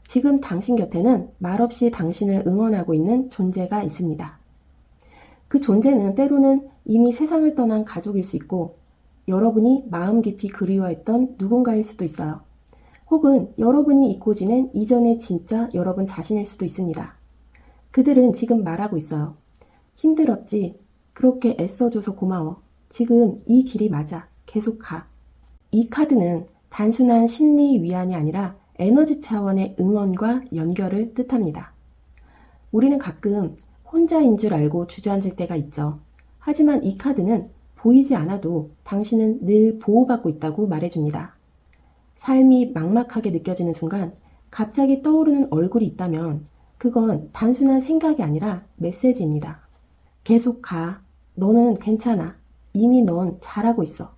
S1: 지금 당신 곁에는 말없이 당신을 응원하고 있는 존재가 있습니다. 그 존재는 때로는 이미 세상을 떠난 가족일 수 있고 여러분이 마음 깊이 그리워했던 누군가일 수도 있어요. 혹은 여러분이 잊고 지낸 이전의 진짜 여러분 자신일 수도 있습니다. 그들은 지금 말하고 있어요. 힘들었지. 그렇게 애써줘서 고마워. 지금 이 길이 맞아. 계속 가. 이 카드는 단순한 심리 위안이 아니라 에너지 차원의 응원과 연결을 뜻합니다. 우리는 가끔 혼자인 줄 알고 주저앉을 때가 있죠. 하지만 이 카드는 보이지 않아도 당신은 늘 보호받고 있다고 말해줍니다. 삶이 막막하게 느껴지는 순간 갑자기 떠오르는 얼굴이 있다면 그건 단순한 생각이 아니라 메시지입니다. 계속 가. 너는 괜찮아. 이미 넌 잘하고 있어.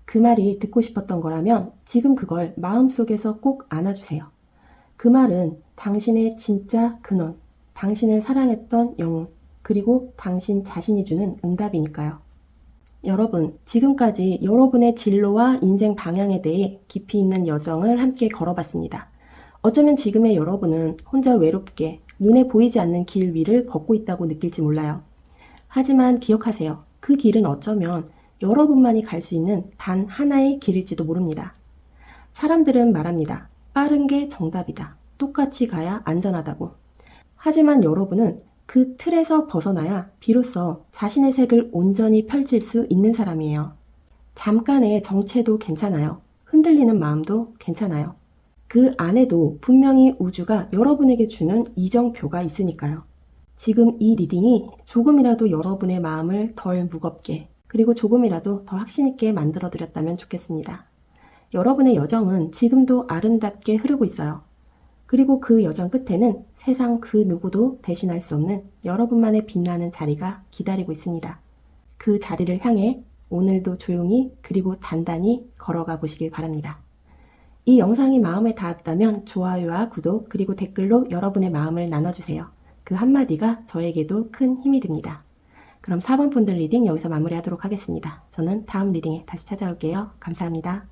S1: 그 말이 듣고 싶었던 거라면 지금 그걸 마음속에서 꼭 안아주세요. 그 말은 당신의 진짜 근원, 당신을 사랑했던 영혼, 그리고 당신 자신이 주는 응답이니까요. 여러분, 지금까지 여러분의 진로와 인생 방향에 대해 깊이 있는 여정을 함께 걸어봤습니다. 어쩌면 지금의 여러분은 혼자 외롭게 눈에 보이지 않는 길 위를 걷고 있다고 느낄지 몰라요. 하지만 기억하세요. 그 길은 어쩌면 여러분만이 갈 수 있는 단 하나의 길일지도 모릅니다. 사람들은 말합니다. 빠른 게 정답이다. 똑같이 가야 안전하다고. 하지만 여러분은 그 틀에서 벗어나야 비로소 자신의 색을 온전히 펼칠 수 있는 사람이에요. 잠깐의 정체도 괜찮아요. 흔들리는 마음도 괜찮아요. 그 안에도 분명히 우주가 여러분에게 주는 이정표가 있으니까요. 지금 이 리딩이 조금이라도 여러분의 마음을 덜 무겁게 그리고 조금이라도 더 확신 있게 만들어 드렸다면 좋겠습니다. 여러분의 여정은 지금도 아름답게 흐르고 있어요. 그리고 그 여정 끝에는 세상 그 누구도 대신할 수 없는 여러분만의 빛나는 자리가 기다리고 있습니다. 그 자리를 향해 오늘도 조용히 그리고 단단히 걸어가 보시길 바랍니다. 이 영상이 마음에 닿았다면 좋아요와 구독 그리고 댓글로 여러분의 마음을 나눠주세요. 그 한마디가 저에게도 큰 힘이 됩니다. 그럼 4번 폰들 리딩 여기서 마무리하도록 하겠습니다. 저는 다음 리딩에 다시 찾아올게요. 감사합니다.